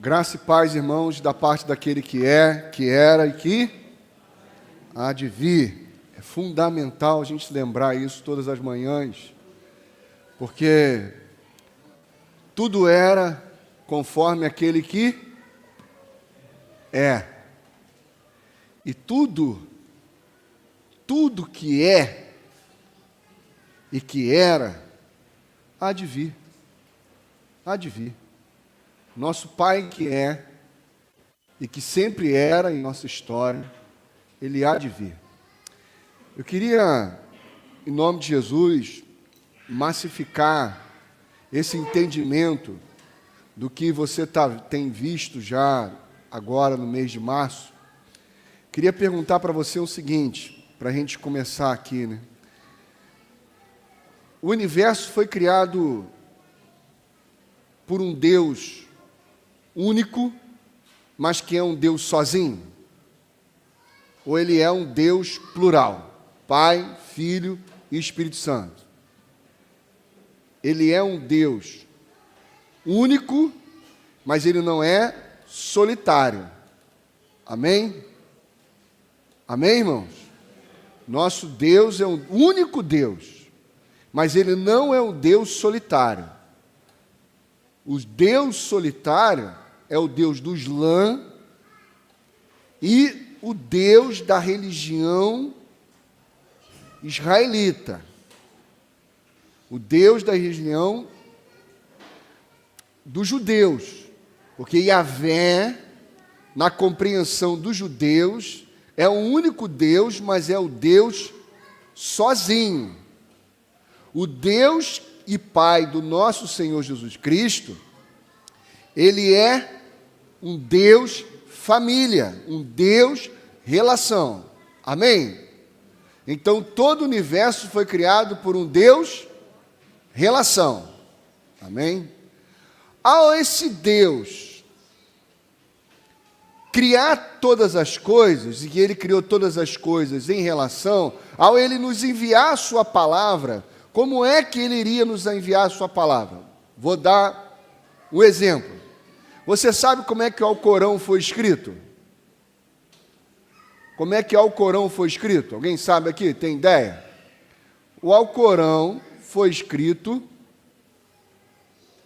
Graça e paz, irmãos, da parte daquele que é, que era e que há de vir. É fundamental a gente lembrar isso todas as manhãs, porque tudo era conforme aquele que é. E tudo que é e que era, há de vir. Há de vir. Nosso Pai que é e que sempre era em nossa história, Ele há de vir. Eu queria, em nome de Jesus, massificar esse entendimento do que você tem visto já agora no mês de março. Queria perguntar para você o seguinte, para a gente começar aqui, né? O universo foi criado por um Deus único, mas que é um Deus sozinho? Ou ele é um Deus plural? Pai, Filho e Espírito Santo. Ele é um Deus único, mas ele não é solitário. Amém? Amém, irmãos? Nosso Deus é um único Deus, mas ele não é um Deus solitário. O Deus solitário é o Deus do Islã e o Deus da religião israelita. O Deus da religião dos judeus. Porque Yahvé, na compreensão dos judeus, é o único Deus, mas é o Deus sozinho. O Deus e Pai do nosso Senhor Jesus Cristo, Ele é um Deus família, um Deus relação. Amém? Então, todo o universo foi criado por um Deus relação. Amém? Ao esse Deus criar todas as coisas, e que Ele criou todas as coisas em relação, ao Ele nos enviar a Sua palavra, como é que Ele iria nos enviar a Sua palavra? Vou dar um exemplo. Você sabe como é que o Alcorão foi escrito? Como é que o Alcorão foi escrito? Alguém sabe aqui? Tem ideia? O Alcorão foi escrito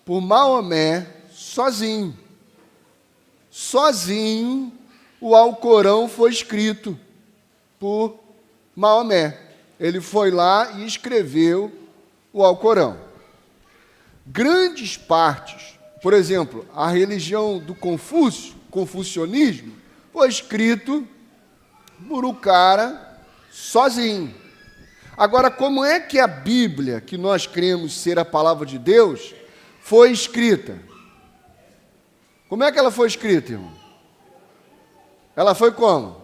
por Maomé sozinho. Sozinho, o Alcorão foi escrito por Maomé. Ele foi lá e escreveu o Alcorão. Grandes partes, por exemplo, a religião do Confúcio, confucionismo, foi escrito por um cara sozinho. Agora, como é que a Bíblia, que nós cremos ser a palavra de Deus, foi escrita? Como é que ela foi escrita, irmão? Ela foi como?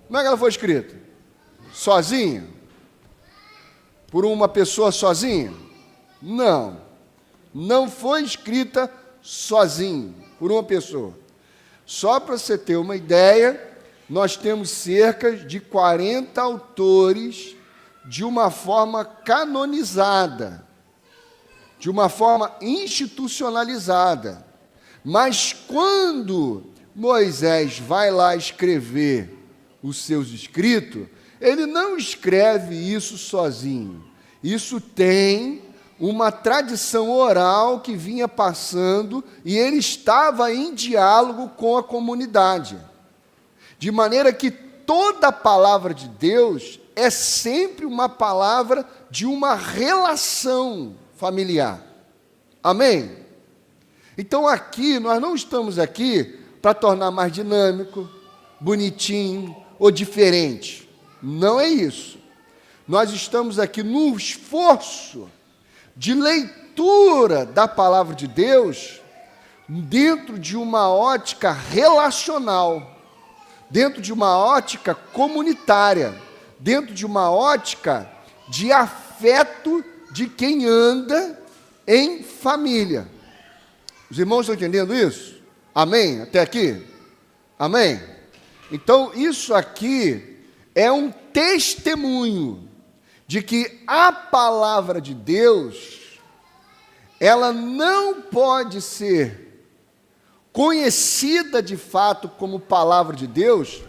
Como é que ela foi escrita? Sozinha? Por uma pessoa sozinha? Não. Não foi escrita sozinho, por uma pessoa. Só para você ter uma ideia, nós temos cerca de 40 autores de uma forma canonizada, de uma forma institucionalizada. Mas quando Moisés vai lá escrever os seus escritos, ele não escreve isso sozinho. Isso tem uma tradição oral que vinha passando e ele estava em diálogo com a comunidade. De maneira que toda a palavra de Deus é sempre uma palavra de uma relação familiar. Amém? Então aqui, nós não estamos aqui para tornar mais dinâmico, bonitinho ou diferente. Não é isso. Nós estamos aqui no esforço de leitura da palavra de Deus dentro de uma ótica relacional, dentro de uma ótica comunitária, dentro de uma ótica de afeto de quem anda em família. Os irmãos estão entendendo isso? Amém? Até aqui? Amém? Então, isso aqui é um testemunho de que a palavra de Deus, ela não pode ser conhecida de fato como palavra de Deus,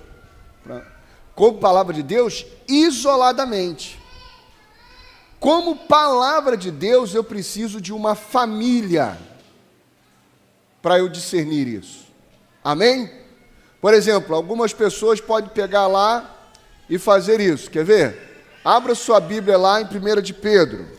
isoladamente. Como palavra de Deus, eu preciso de uma família para eu discernir isso. Amém? Por exemplo, algumas pessoas podem pegar lá e fazer isso. Quer ver? Abra sua Bíblia lá em 1 de Pedro.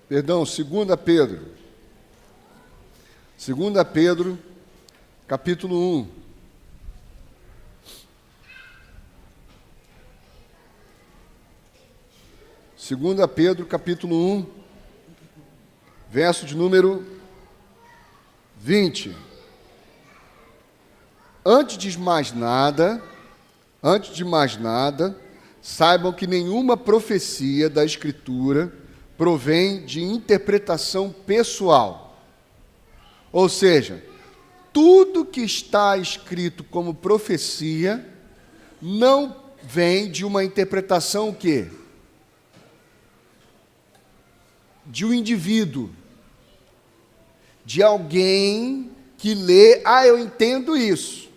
Perdão, 2 Pedro. 2 Pedro, capítulo 1. Segunda Pedro, capítulo 1, verso de número 20. Antes de mais nada, saibam que nenhuma profecia da Escritura provém de interpretação pessoal. Ou seja, tudo que está escrito como profecia não vem de uma interpretação o quê? De um indivíduo, de alguém que lê, eu entendo isso,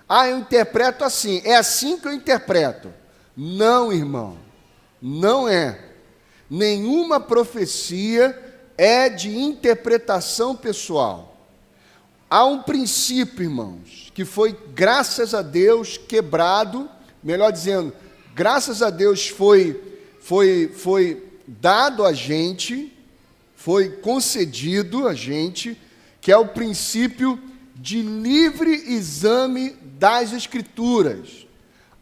eu interpreto assim, é assim que eu interpreto. Não, irmão, não é. Nenhuma profecia é de interpretação pessoal. Há um princípio, irmãos, que foi, graças a Deus, quebrado, melhor dizendo, graças a Deus foi dado a gente, foi concedido a gente, que é o princípio de livre exame das Escrituras.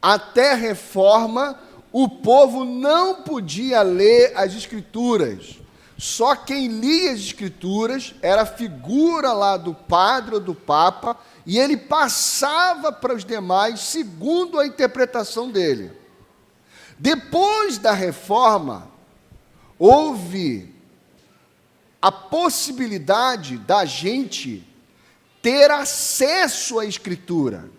Até a reforma, o povo não podia ler as Escrituras. Só quem lia as Escrituras era a figura lá do padre ou do papa, e ele passava para os demais segundo a interpretação dele. Depois da reforma, houve a possibilidade da gente ter acesso à Escritura.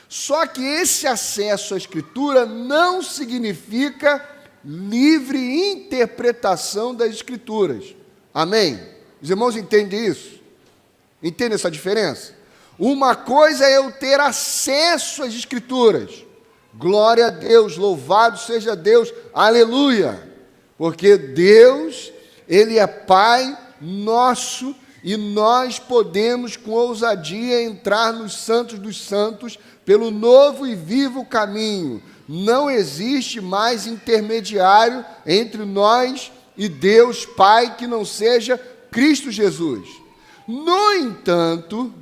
Só que esse acesso à Escritura não significa livre interpretação das Escrituras. Amém? Os irmãos entendem isso? Entendem essa diferença? Uma coisa é eu ter acesso às Escrituras. Glória a Deus, louvado seja Deus, aleluia. Porque Deus, Ele é Pai nosso e nós podemos com ousadia entrar nos santos dos santos pelo novo e vivo caminho. Não existe mais intermediário entre nós e Deus Pai que não seja Cristo Jesus. No entanto,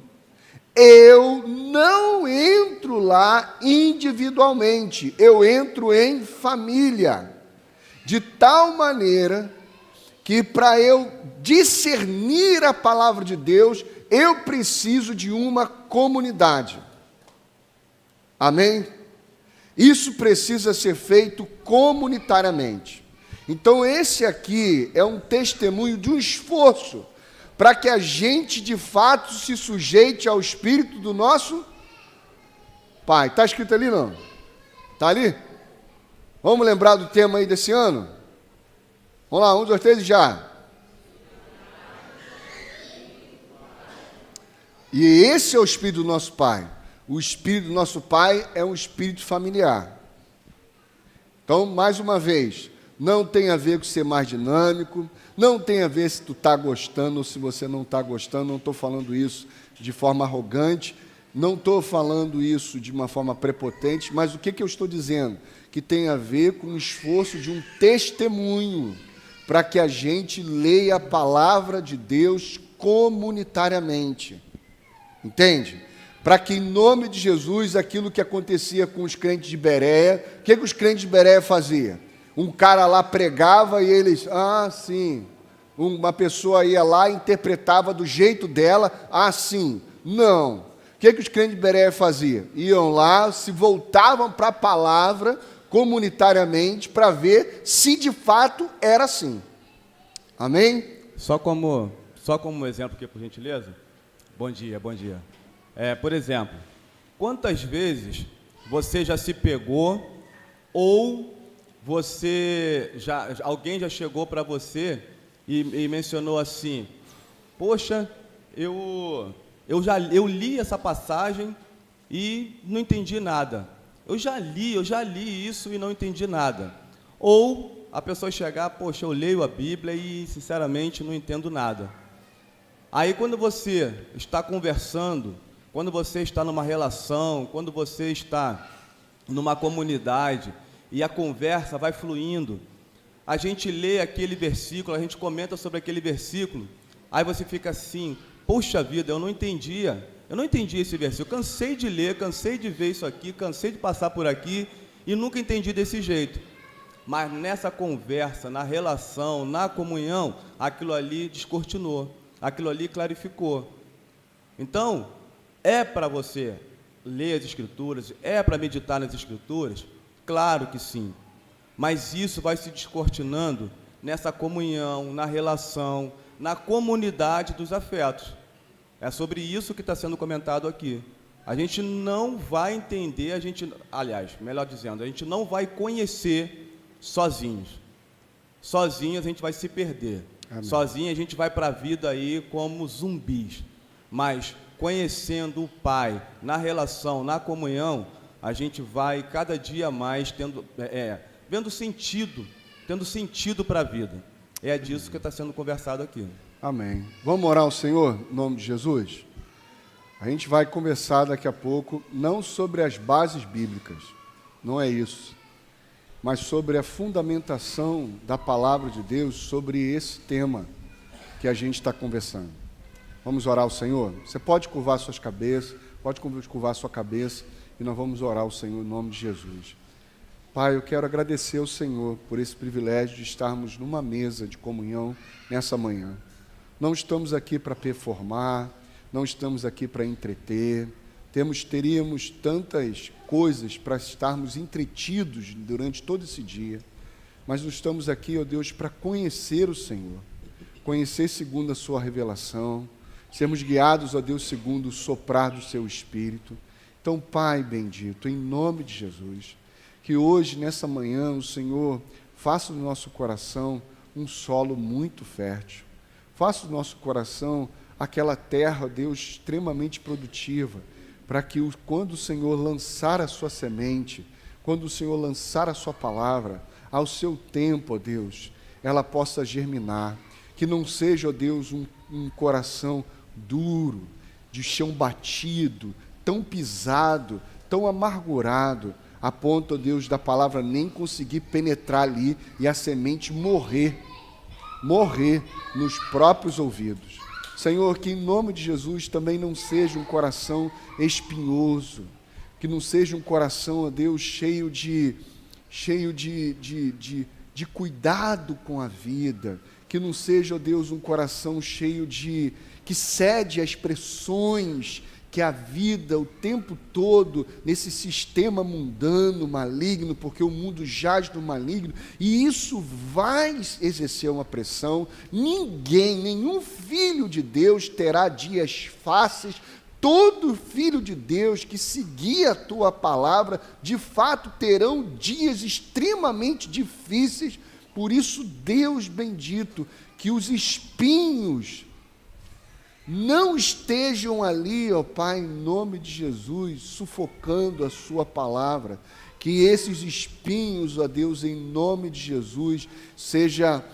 eu não entro lá individualmente, eu entro em família, de tal maneira que para eu discernir a palavra de Deus, eu preciso de uma comunidade. Amém? Isso precisa ser feito comunitariamente. Então, esse aqui é um testemunho de um esforço para que a gente, de fato, se sujeite ao Espírito do nosso Pai. Está escrito ali, não? Está ali? Vamos lembrar do tema aí desse ano? Vamos lá, 1, 2, 3 e já. E esse é o Espírito do nosso Pai. O Espírito do nosso Pai é um Espírito familiar. Então, mais uma vez, não tem a ver com ser mais dinâmico, não tem a ver se tu está gostando ou se você não está gostando, não estou falando isso de forma arrogante, não estou falando isso de uma forma prepotente, mas o que eu estou dizendo? Que tem a ver com o esforço de um testemunho, para que a gente leia a palavra de Deus comunitariamente. Entende? Para que, em nome de Jesus, aquilo que acontecia com os crentes de Bereia, o que os crentes de Bereia faziam? Um cara lá pregava e eles, sim. Uma pessoa ia lá e interpretava do jeito dela, sim. Não. O que os crentes de Bereia faziam? Iam lá, se voltavam para a palavra, comunitariamente para ver se de fato era assim. Amém? Só como exemplo aqui, por gentileza. Bom dia. Por exemplo, quantas vezes você já se pegou ou alguém já chegou para você e mencionou assim: poxa, eu li essa passagem e não entendi nada. Eu já li isso e não entendi nada. Ou a pessoa chegar: poxa, eu leio a Bíblia e sinceramente não entendo nada. Aí quando você está conversando, quando você está numa relação, quando você está numa comunidade e a conversa vai fluindo, a gente lê aquele versículo, a gente comenta sobre aquele versículo, aí você fica assim: poxa vida, eu não entendi esse versículo, cansei de ler, cansei de ver isso aqui, cansei de passar por aqui e nunca entendi desse jeito. Mas nessa conversa, na relação, na comunhão, aquilo ali descortinou, aquilo ali clarificou. Então, é para você ler as Escrituras, é para meditar nas Escrituras? Claro que sim. Mas isso vai se descortinando nessa comunhão, na relação, na comunidade dos afetos. É sobre isso que está sendo comentado aqui. A gente não vai entender, melhor dizendo, a gente não vai conhecer sozinhos. Sozinhos a gente vai se perder. Amém. Sozinho a gente vai para a vida aí como zumbis. Mas conhecendo o Pai, na relação, na comunhão, a gente vai cada dia mais tendo sentido para a vida. É disso que está sendo conversado aqui. Amém. Vamos orar ao Senhor, em nome de Jesus? A gente vai conversar daqui a pouco, não sobre as bases bíblicas, não é isso, mas sobre a fundamentação da palavra de Deus, sobre esse tema que a gente está conversando. Vamos orar ao Senhor? Você pode curvar suas cabeças, pode curvar sua cabeça, e nós vamos orar ao Senhor em nome de Jesus. Pai, eu quero agradecer ao Senhor por esse privilégio de estarmos numa mesa de comunhão nessa manhã. Não estamos aqui para performar, não estamos aqui para entreter, teríamos tantas coisas para estarmos entretidos durante todo esse dia, mas nós estamos aqui, ó Deus, para conhecer o Senhor, conhecer segundo a sua revelação, sermos guiados, ó Deus, segundo o soprar do seu Espírito. Então, Pai bendito, em nome de Jesus, que hoje, nessa manhã, o Senhor faça do nosso coração um solo muito fértil, faça do nosso coração aquela terra, ó Deus, extremamente produtiva, para que quando o Senhor lançar a sua semente, quando o Senhor lançar a sua palavra, ao seu tempo, ó Deus, ela possa germinar, que não seja, ó Deus, um coração duro, de chão batido, tão pisado, tão amargurado, a ponto, ó Deus, da palavra nem conseguir penetrar ali e a semente morrer nos próprios ouvidos. Senhor, que em nome de Jesus também não seja um coração espinhoso, que não seja um coração, ó Deus, cheio de cuidado com a vida, que não seja, ó Deus, um coração cheio que cede às pressões que a vida, o tempo todo, nesse sistema mundano, maligno, porque o mundo jaz no maligno, e isso vai exercer uma pressão. Nenhum filho de Deus terá dias fáceis. Todo filho de Deus que seguir a tua palavra, de fato terão dias extremamente difíceis. Por isso, Deus bendito, que os espinhos não estejam ali, ó Pai, em nome de Jesus, sufocando a sua palavra, que esses espinhos, ó Deus, em nome de Jesus, seja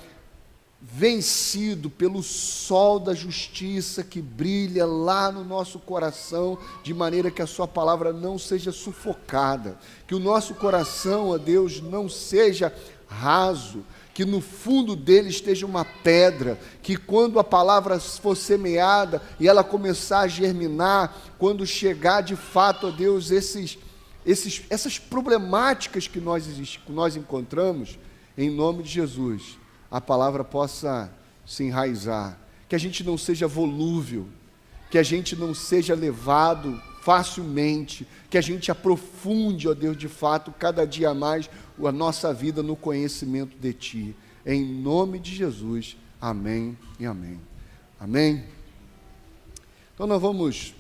vencido pelo sol da justiça que brilha lá no nosso coração, de maneira que a sua palavra não seja sufocada, que o nosso coração, ó Deus, não seja raso, que no fundo dele esteja uma pedra, que quando a palavra for semeada e ela começar a germinar, quando chegar de fato, ó Deus, essas problemáticas que nós encontramos, em nome de Jesus, a palavra possa se enraizar, que a gente não seja volúvel, que a gente não seja levado facilmente, que a gente aprofunde, ó Deus, de fato, cada dia mais a nossa vida no conhecimento de Ti. Em nome de Jesus, amém e amém. Amém? Então nós vamos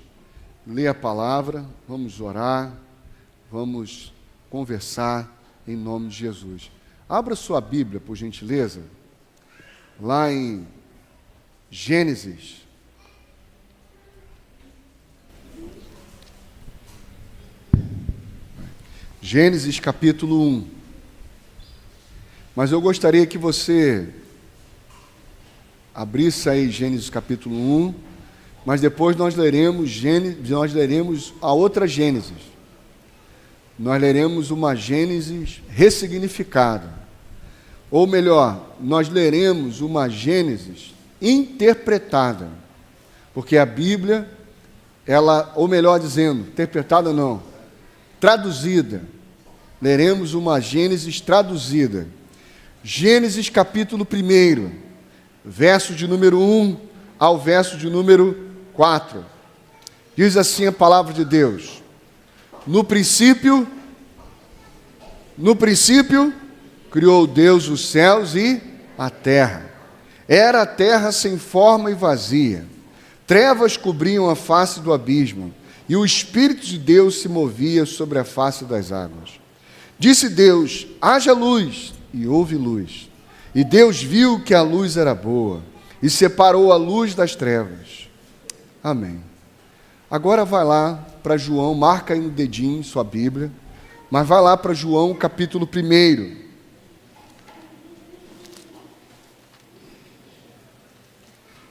ler a palavra, vamos orar, vamos conversar em nome de Jesus. Abra sua Bíblia, por gentileza, lá em Gênesis. Gênesis capítulo 1. Mas eu gostaria que você abrisse aí Gênesis capítulo 1, mas depois nós leremos a outra Gênesis. Nós leremos uma Gênesis ressignificada. Ou melhor, nós leremos uma Gênesis interpretada. Porque a Bíblia, ou melhor dizendo, interpretada não, traduzida. Leremos uma Gênesis traduzida. Gênesis capítulo 1, verso de número 1 ao verso de número 4. Diz assim a palavra de Deus: No princípio, criou Deus os céus e a terra. Era a terra sem forma e vazia. Trevas cobriam a face do abismo, e o Espírito de Deus se movia sobre a face das águas. Disse Deus: haja luz, e houve luz. E Deus viu que a luz era boa, e separou a luz das trevas. Amém. Agora vai lá para João, marca aí no dedinho sua Bíblia, mas vai lá para João capítulo 1.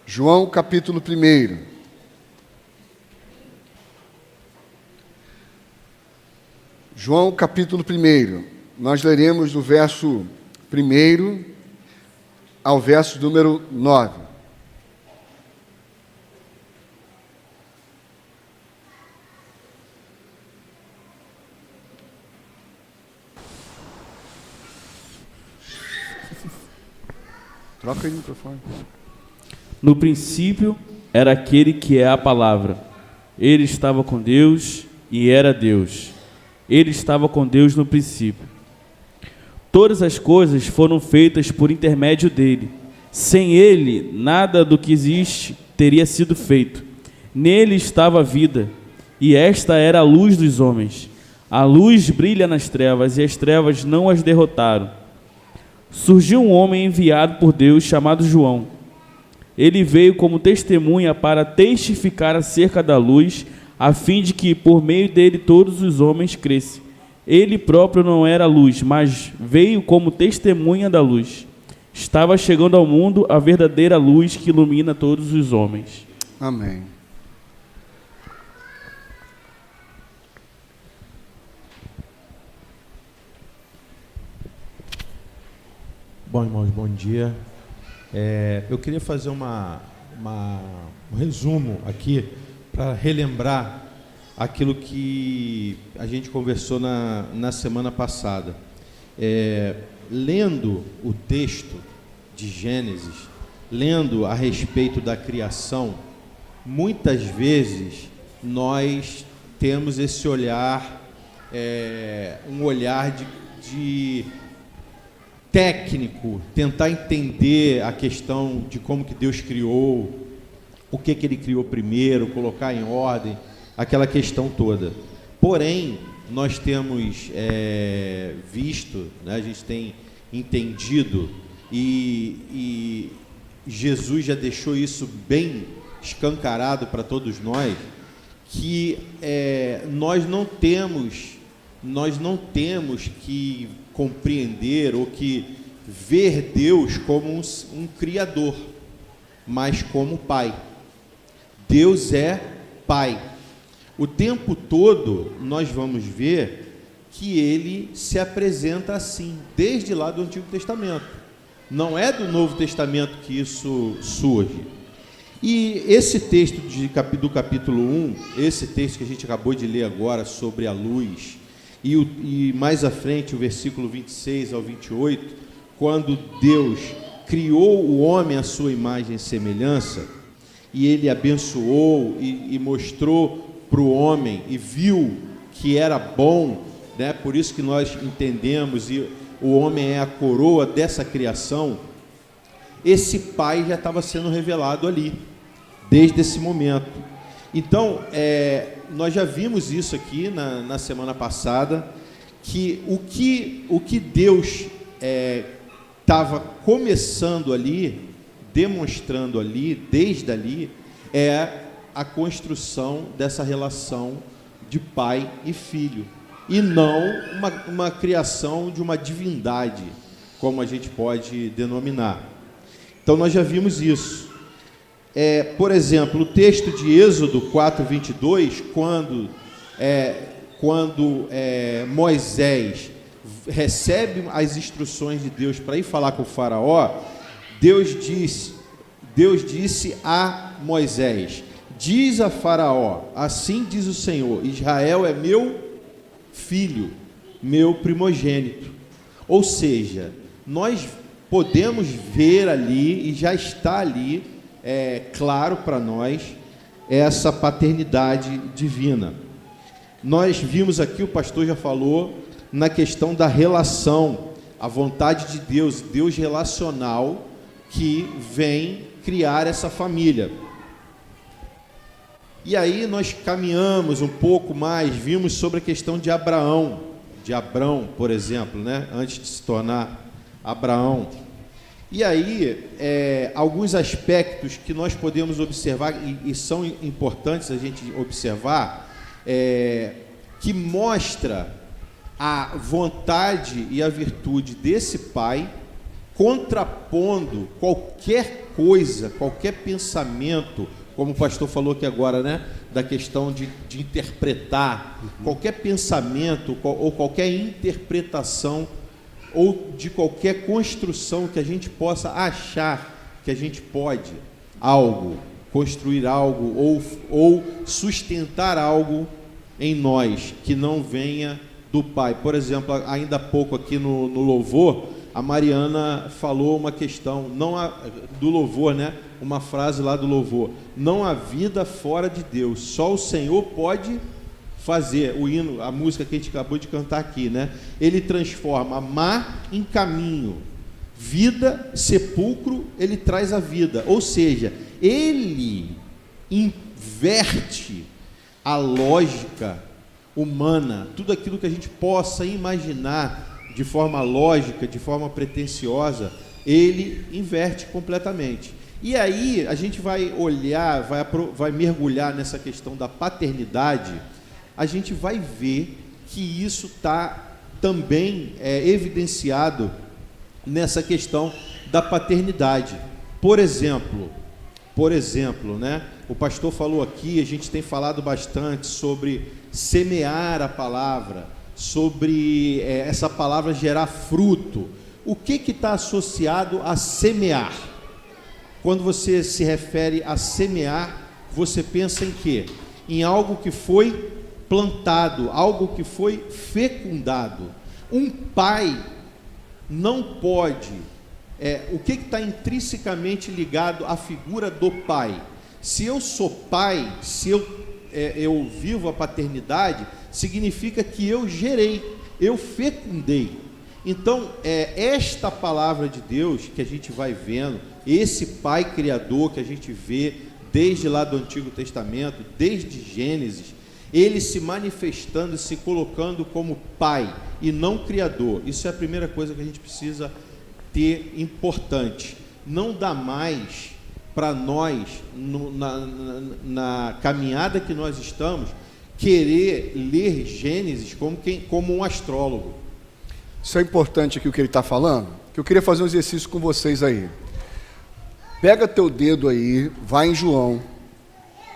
João capítulo 1. João capítulo 1. Nós leremos do verso 1 ao verso número 9. Troca aí o microfone. No princípio era aquele que é a palavra. Ele estava com Deus e era Deus. Ele estava com Deus no princípio. Todas as coisas foram feitas por intermédio dele. Sem ele, nada do que existe teria sido feito. Nele estava a vida, e esta era a luz dos homens. A luz brilha nas trevas, e as trevas não as derrotaram. Surgiu um homem enviado por Deus chamado João. Ele veio como testemunha para testificar acerca da luz, a fim de que por meio dele todos os homens crescem. Ele próprio não era luz, mas veio como testemunha da luz. Estava chegando ao mundo a verdadeira luz que ilumina todos os homens. Amém. Bom, irmãos, bom dia. Eu queria fazer um resumo aqui para relembrar aquilo que a gente conversou na semana passada. Lendo o texto de Gênesis, lendo a respeito da criação, muitas vezes nós temos esse olhar, um olhar de técnico, tentar entender a questão de como que Deus criou, o que Ele criou primeiro, colocar em ordem, aquela questão toda. Porém, nós temos visto, né, a gente tem entendido, e Jesus já deixou isso bem escancarado para todos nós, que nós não temos que compreender ou que ver Deus como um criador, mas como Pai. Deus é Pai. O tempo todo nós vamos ver que Ele se apresenta assim, desde lá do Antigo Testamento. Não é do Novo Testamento que isso surge. E esse texto do capítulo 1, esse texto que a gente acabou de ler agora sobre a luz, e mais à frente o versículo 26 ao 28, quando Deus criou o homem à sua imagem e semelhança, e Ele abençoou e mostrou para o homem e viu que era bom, né? Por isso que nós entendemos, e o homem é a coroa dessa criação, esse pai já estava sendo revelado ali, desde esse momento. Então, nós já vimos isso aqui na semana passada, que o que Deus estava começando ali, demonstrando ali, desde ali, é a construção dessa relação de pai e filho, e não uma criação de uma divindade, como a gente pode denominar. Então nós já vimos isso. Por exemplo, o texto de Êxodo 4:22, quando Moisés recebe as instruções de Deus para ir falar com o faraó, Deus disse a Moisés: diz a Faraó, assim diz o Senhor, Israel é meu filho, meu primogênito. Ou seja, nós podemos ver ali, e já está ali, claro para nós, essa paternidade divina. Nós vimos aqui, o pastor já falou, na questão da relação, a vontade de Deus, Deus relacional, que vem criar essa família. E aí nós caminhamos um pouco mais, vimos sobre a questão de Abraão, por exemplo, né? Antes de se tornar Abraão. E aí, alguns aspectos que nós podemos observar, e são importantes a gente observar, que mostra a vontade e a virtude desse pai, contrapondo qualquer coisa, qualquer pensamento, como o pastor falou aqui agora, né, da questão de interpretar, qualquer pensamento ou qualquer interpretação ou de qualquer construção que a gente possa achar que a gente pode construir algo ou sustentar algo em nós que não venha do Pai. Por exemplo, ainda há pouco aqui no louvor, a Mariana falou uma questão, do louvor, né? Uma frase lá do louvor: não há vida fora de Deus, só o Senhor pode fazer. O hino, a música que a gente acabou de cantar aqui, né? Ele transforma mar em caminho, vida, sepulcro, ele traz a vida. Ou seja, ele inverte a lógica humana, tudo aquilo que a gente possa imaginar de forma lógica, de forma pretensiosa, ele inverte completamente. E aí a gente vai olhar, vai mergulhar nessa questão da paternidade, a gente vai ver que isso está também evidenciado nessa questão da paternidade. Por exemplo, né? O pastor falou aqui, a gente tem falado bastante sobre semear a palavra, sobre essa palavra gerar fruto. O que está associado a semear? Quando você se refere a semear, você pensa em quê? Em algo que foi plantado, algo que foi fecundado. Um pai não pode... o que está intrinsecamente ligado à figura do pai? Se eu sou pai, se eu vivo a paternidade, significa que eu gerei, eu fecundei. Então, esta palavra de Deus que a gente vai vendo, esse Pai Criador que a gente vê desde lá do Antigo Testamento, desde Gênesis, ele se manifestando e se colocando como Pai e não Criador. Isso é a primeira coisa que a gente precisa ter importante. Não dá mais para nós, na caminhada que nós estamos, querer ler Gênesis como um astrólogo. Isso é importante aqui o que ele está falando, que eu queria fazer um exercício com vocês aí. Pega teu dedo aí, vai em João,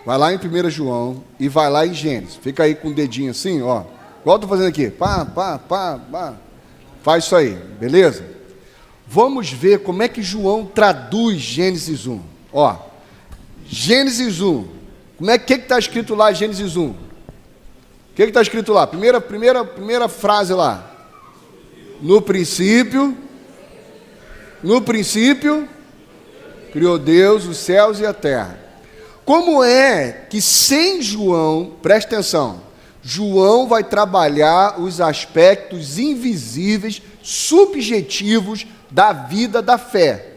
vai lá em 1 João e vai lá em Gênesis. Fica aí com o dedinho assim, ó, igual eu estou fazendo aqui, pá. Faz isso aí, beleza? Vamos ver como é que João traduz Gênesis 1. Ó, Gênesis 1, como é que está escrito lá Gênesis 1? O que está escrito lá? Primeira frase lá. No princípio, criou Deus os céus e a terra. Como é que sem João, presta atenção, João vai trabalhar os aspectos invisíveis, subjetivos da vida da fé.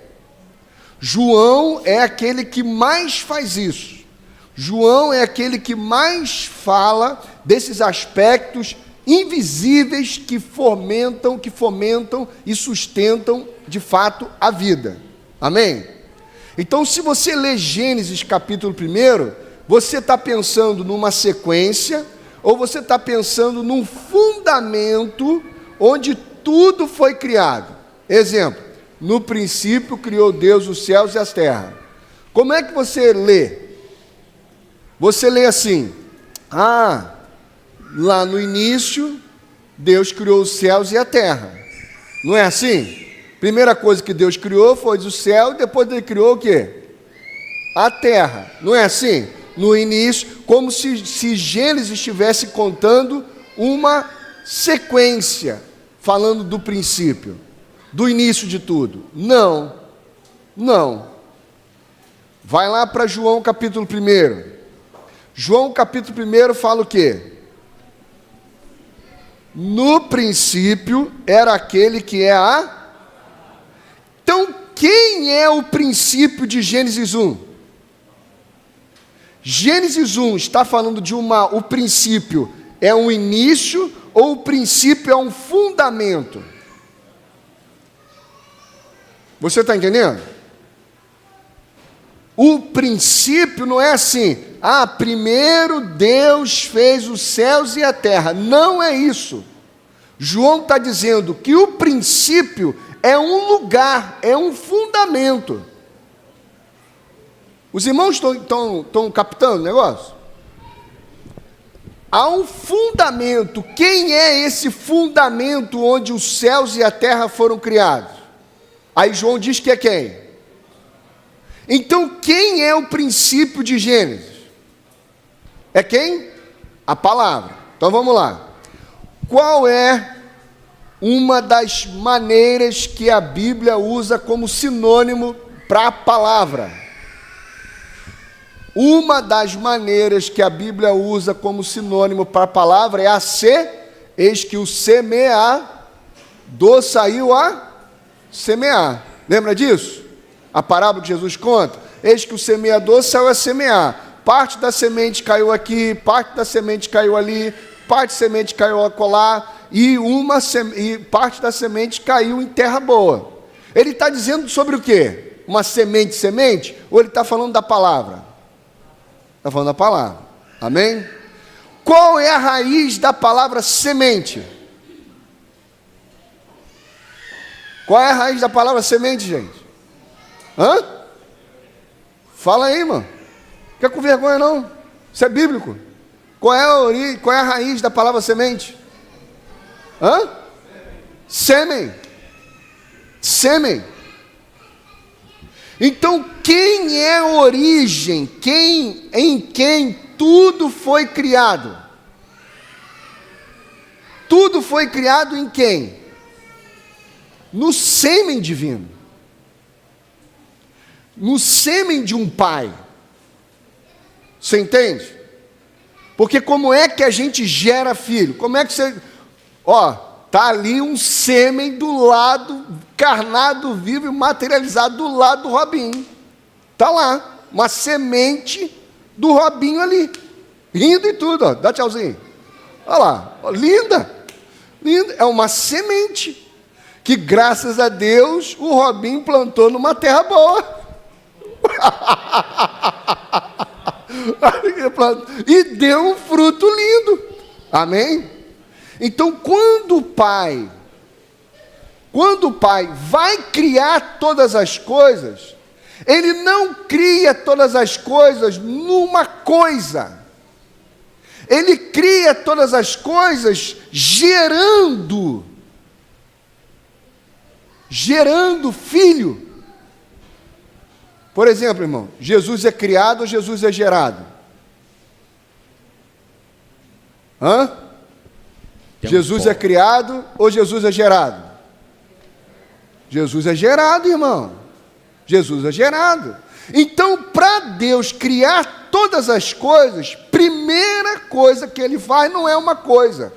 João é aquele que mais faz isso. João é aquele que mais fala desses aspectos invisíveis que fomentam e sustentam, de fato, a vida. Amém? Então, se você lê Gênesis capítulo 1, você está pensando numa sequência, ou você está pensando num fundamento onde tudo foi criado. Exemplo, no princípio criou Deus os céus e as terras. Como é que você lê? Você lê assim: lá no início, Deus criou os céus e a terra. Não é assim? Primeira coisa que Deus criou foi o céu, e depois ele criou o quê? A terra. Não é assim? No início, como se Gênesis estivesse contando uma sequência, falando do princípio, do início de tudo. Não. Vai lá para João capítulo 1. João capítulo 1 fala o quê? No princípio era aquele que é a... Então, quem é o princípio de Gênesis 1? Gênesis 1 está falando de o princípio é um início ou o princípio é um fundamento? Você está entendendo? O princípio não é assim, primeiro Deus fez os céus e a terra. Não é isso. João está dizendo que o princípio é um lugar, é um fundamento. Os irmãos estão captando o negócio? Há um fundamento. Quem é esse fundamento onde os céus e a terra foram criados? Aí João diz que é quem? Então, quem é o princípio de Gênesis? É quem? A palavra. Então, vamos lá. Qual é uma das maneiras que a Bíblia usa como sinônimo para a palavra? Uma das maneiras que a Bíblia usa como sinônimo para a palavra é a eis que o semeador saiu a semear. Lembra disso? A parábola que Jesus conta? Eis que o semeador saiu a semear. Parte da semente caiu aqui, parte da semente caiu ali, parte da semente caiu acolá, e parte da semente caiu em terra boa. Ele está dizendo sobre o quê? Uma semente, ou ele está falando da palavra? Está falando da palavra. Amém? Qual é a raiz da palavra semente? Qual é a raiz da palavra semente, gente? Fala aí, mano. Não fica com vergonha, não. Isso é bíblico. Qual é a origem, qual é a raiz da palavra semente? Sêmen. Então, quem é a origem? Em quem tudo foi criado? Tudo foi criado em quem? No sêmen divino. No sêmen de um pai. Você entende? Porque como é que a gente gera filho? Como é que você... Está ali um sêmen do lado, carnado, vivo e materializado do lado do Robinho. Está lá, uma semente do Robinho ali. Rindo e tudo, dá tchauzinho. Olha lá, linda. É uma semente que, graças a Deus, o Robinho plantou numa terra boa. E deu um fruto lindo. Amém? Então, quando o pai vai criar todas as coisas, ele não cria todas as coisas numa coisa. Ele cria todas as coisas gerando filho. Por exemplo, irmão, Jesus é criado ou Jesus é gerado? Jesus é criado ou Jesus é gerado? Jesus é gerado, irmão. Jesus é gerado. Então, para Deus criar todas as coisas, primeira coisa que Ele faz não é uma coisa,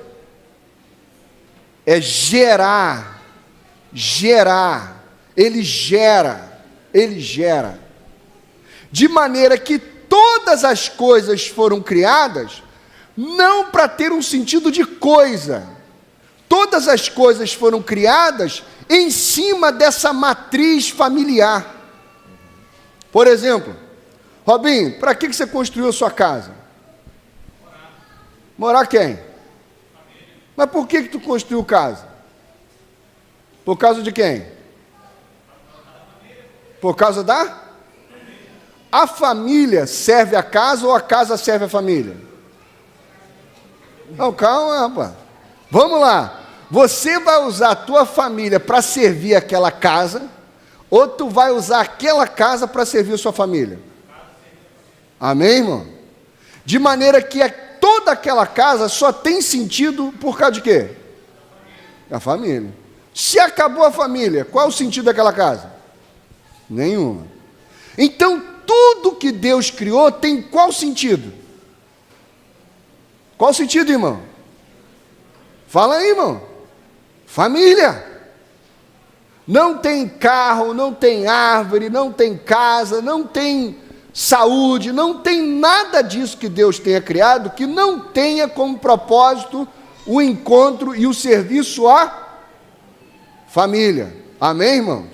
é gerar. Ele gera. De maneira que todas as coisas foram criadas, não para ter um sentido de coisa. Todas as coisas foram criadas em cima dessa matriz familiar. Por exemplo, Robinho, para que você construiu a sua casa? Morar quem? Mas por que tu construiu casa? Por causa de quem? Por causa da? A família serve a casa ou a casa serve a família? Não, calma, rapaz. Vamos lá. Você vai usar a tua família para servir aquela casa, ou tu vai usar aquela casa para servir a sua família? Amém, irmão? De maneira que toda aquela casa só tem sentido por causa de quê? A família. Se acabou a família, qual é o sentido daquela casa? Nenhuma. Então, tudo que Deus criou tem qual sentido? Qual sentido, irmão? Fala aí, irmão. Família. Não tem carro, não tem árvore, não tem casa, não tem saúde, não tem nada disso que Deus tenha criado que não tenha como propósito o encontro e o serviço à família. Amém, irmãos?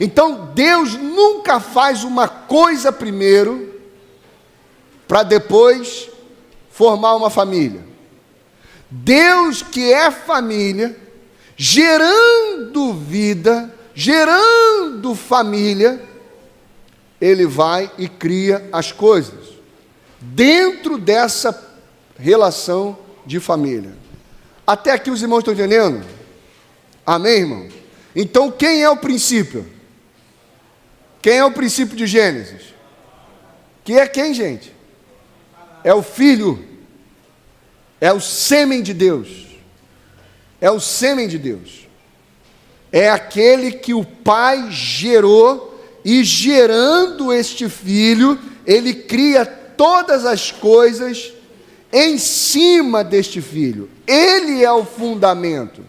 Então, Deus nunca faz uma coisa primeiro para depois formar uma família. Deus, que é família, gerando vida, gerando família, Ele vai e cria as coisas dentro dessa relação de família. Até aqui os irmãos estão entendendo? Amém, irmão? Então, quem é o princípio? Quem é o princípio de Gênesis? Que é quem, gente? É o Filho. É o sêmen de Deus. É o sêmen de Deus. É aquele que o Pai gerou, e gerando este Filho, Ele cria todas as coisas em cima deste Filho. Ele é o fundamento.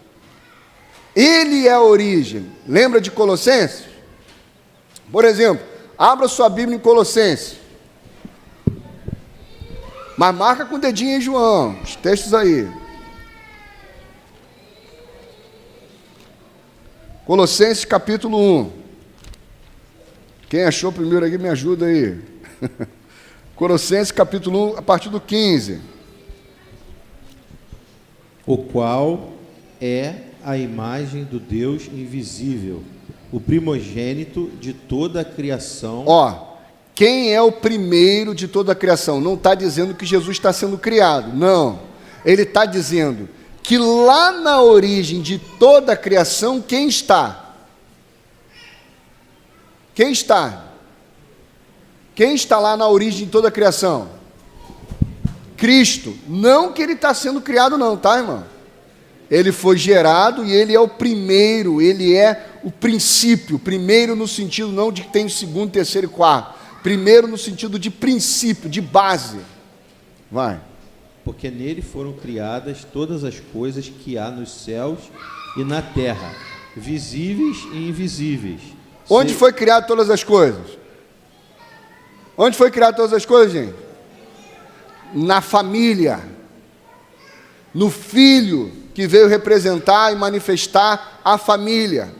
Ele é a origem. Lembra de Colossenses? Por exemplo, abra sua Bíblia em Colossenses. Mas marca com o dedinho em João, os textos aí. Colossenses capítulo 1. Quem achou primeiro aqui, me ajuda aí. Colossenses capítulo 1, a partir do 15. O qual é a imagem do Deus invisível, o primogênito de toda a criação. Quem é o primeiro de toda a criação? Não está dizendo que Jesus está sendo criado, não. Ele está dizendo que lá na origem de toda a criação, quem está? Quem está? Quem está lá na origem de toda a criação? Cristo. Não que ele está sendo criado não, tá, irmão? Ele foi gerado e ele é o primeiro, ele é o princípio. Primeiro no sentido não de que tem o segundo, terceiro e quarto. Primeiro no sentido de princípio, de base. Vai. Porque nele foram criadas todas as coisas que há nos céus e na terra, visíveis e invisíveis. Onde foi criado todas as coisas? Onde foi criado todas as coisas, gente? Na família. No Filho, que veio representar e manifestar a família.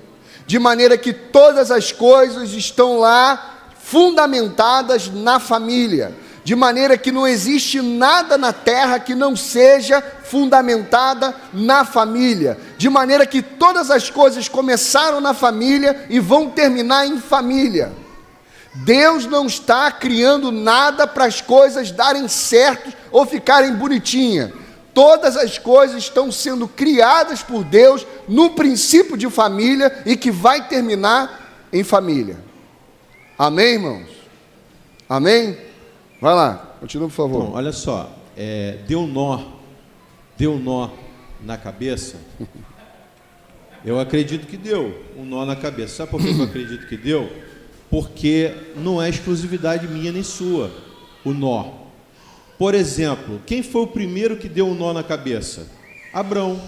De maneira que todas as coisas estão lá fundamentadas na família, de maneira que não existe nada na terra que não seja fundamentada na família, de maneira que todas as coisas começaram na família e vão terminar em família. Deus não está criando nada para as coisas darem certo ou ficarem bonitinhas. Todas as coisas estão sendo criadas por Deus no princípio de família e que vai terminar em família. Amém, irmãos? Amém? Vai lá, continua, por favor. Bom, olha só, deu nó na cabeça. Eu acredito que deu um nó na cabeça. Sabe por que eu acredito que deu? porque não é exclusividade minha nem sua, o nó. Por exemplo, quem foi o primeiro que deu um nó na cabeça? Abrão.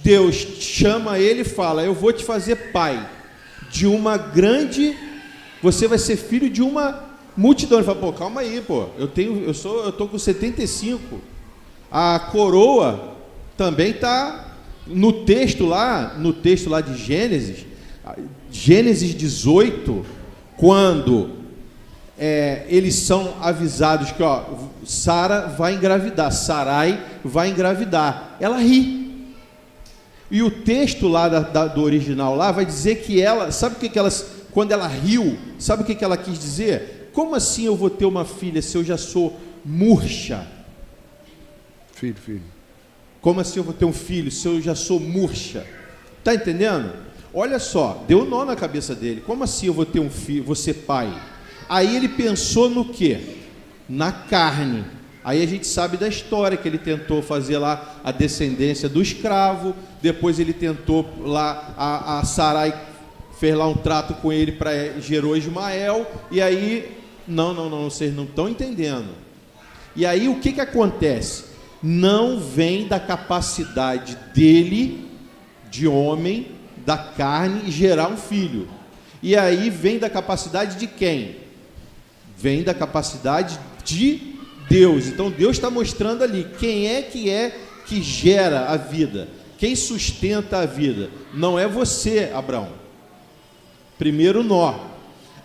Deus chama ele e fala: eu vou te fazer pai de uma grande, você vai ser filho de uma multidão. Ele fala: pô, calma aí, pô, eu tô com 75. A coroa também está no texto lá de Gênesis 18, quando eles são avisados que Sara vai engravidar, Sarai vai engravidar. Ela ri. E o texto lá do original lá vai dizer que ela, sabe o que ela, quando ela riu, sabe o que ela quis dizer? Como assim eu vou ter uma filha se eu já sou murcha? Filho. Como assim eu vou ter um filho se eu já sou murcha? Tá entendendo? Olha só, deu um nó na cabeça dele. Como assim eu vou ter um filho, vou ser pai? Aí ele pensou no quê? Na carne. Aí a gente sabe da história que ele tentou fazer lá a descendência do escravo, depois ele tentou lá, a Sarai fez lá um trato com ele para gerou Ismael, e aí, não, vocês não estão entendendo. E aí o que acontece? Não vem da capacidade dele, de homem, da carne, gerar um filho. E aí vem da capacidade de quem? Vem da capacidade de Deus. Então Deus está mostrando ali quem é que gera a vida, quem sustenta a vida. Não é você, Abraão. Primeiro nó.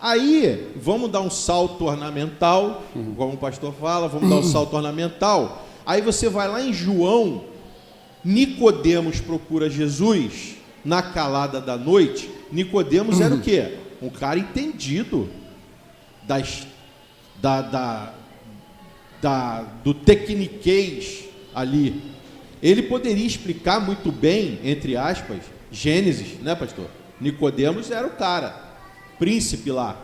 Aí vamos dar um salto ornamental, como o pastor fala, vamos dar um salto ornamental. Aí você vai lá em João, Nicodemos procura Jesus na calada da noite. Nicodemos era o quê? Um cara entendido do tecniquez ali. Ele poderia explicar muito bem, entre aspas, Gênesis, né, pastor? Nicodemos era o cara, príncipe lá.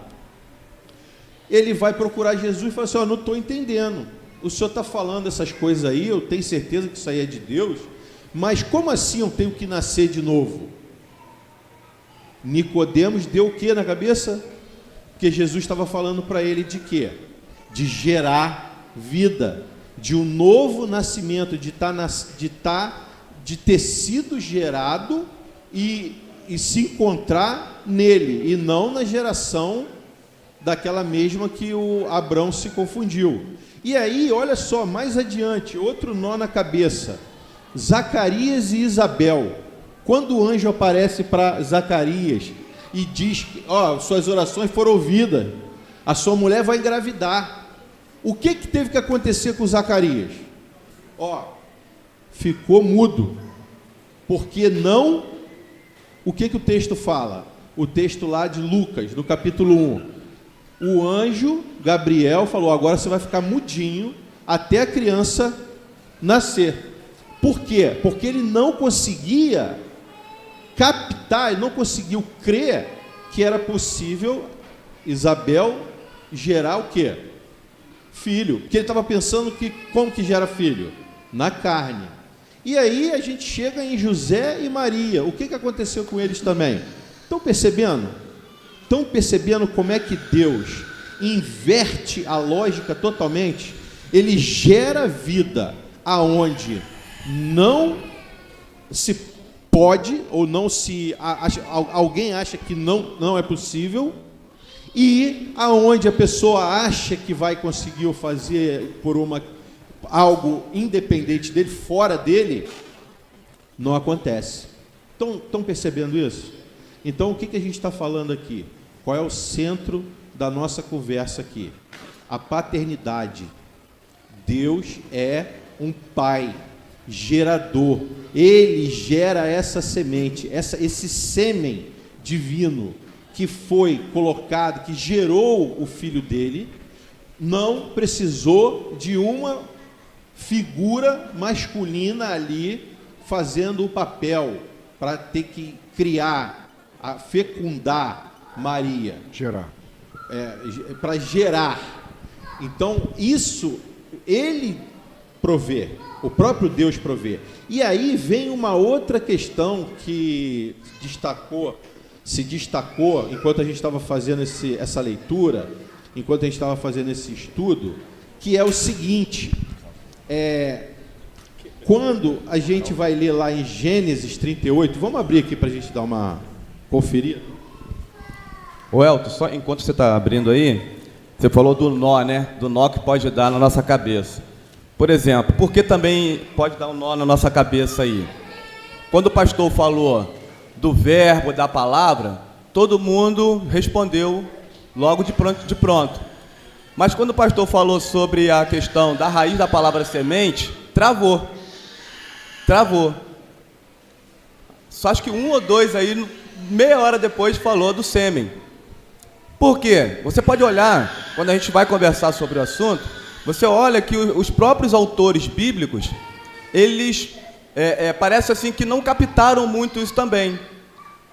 Ele vai procurar Jesus e fala assim: não estou entendendo, o senhor está falando essas coisas aí, eu tenho certeza que isso aí é de Deus, mas como assim eu tenho que nascer de novo? Nicodemos deu o que na cabeça? Porque Jesus estava falando para ele de quê? De gerar vida, de um novo nascimento, de ter sido gerado e se encontrar nele, e não na geração daquela mesma que o Abrão se confundiu. E aí, olha só, mais adiante, outro nó na cabeça, Zacarias e Isabel. Quando o anjo aparece para Zacarias e diz que suas orações foram ouvidas, a sua mulher vai engravidar, o que teve que acontecer com Zacarias? Ficou mudo, porque não... O que o texto fala? O texto lá de Lucas, no capítulo 1. O anjo Gabriel falou: agora você vai ficar mudinho até a criança nascer. Por quê? Porque ele não conseguia captar, ele não conseguiu crer que era possível Isabel gerar o quê? Filho. Porque ele estava pensando que como que gera filho? Na carne. E aí a gente chega em José e Maria. O que aconteceu com eles também? Estão percebendo? Estão percebendo como é que Deus inverte a lógica totalmente? Ele gera vida aonde não se pode, ou não se alguém acha que não é possível, e aonde a pessoa acha que vai conseguir fazer por algo independente dele, fora dele, não acontece. Estão percebendo isso? Então, o que a gente está falando aqui? Qual é o centro da nossa conversa aqui? A paternidade. Deus é um pai gerador. Ele gera essa semente, esse sêmen divino que foi colocado, que gerou o filho dele, não precisou de uma figura masculina ali fazendo o papel para ter que criar, fecundar Maria. Gerar. Para gerar. Então, isso ele provê, o próprio Deus provê. E aí vem uma outra questão que destacou se destacou enquanto a gente estava fazendo essa leitura, enquanto a gente estava fazendo esse estudo, que é o seguinte: quando a gente vai ler lá em Gênesis 38, vamos abrir aqui para a gente dar uma conferida. Ô Elton, só enquanto você está abrindo aí, você falou do nó, né? Do nó que pode dar na nossa cabeça. Por exemplo, por que também pode dar um nó na nossa cabeça aí? Quando o pastor falou do verbo, da palavra, todo mundo respondeu logo de pronto. Mas quando o pastor falou sobre a questão da raiz da palavra semente, travou. Só acho que um ou dois aí, meia hora depois, falou do sêmen. Por quê? Você pode olhar, quando a gente vai conversar sobre o assunto, você olha que os próprios autores bíblicos, eles parece assim que não captaram muito isso também.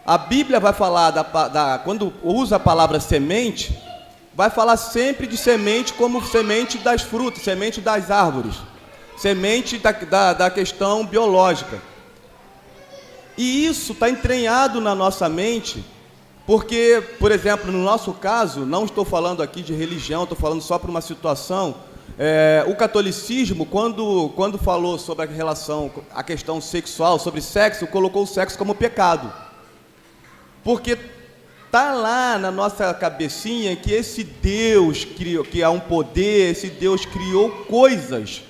A Bíblia vai falar, quando usa a palavra semente, vai falar sempre de semente como semente das frutas, semente das árvores, semente da questão biológica. E isso está entranhado na nossa mente, porque, por exemplo, no nosso caso, não estou falando aqui de religião, estou falando só para uma situação. O catolicismo, quando falou sobre a questão sexual, sobre sexo, colocou o sexo como pecado. Porque está lá na nossa cabecinha que esse Deus criou, que há um poder, esse Deus criou coisas,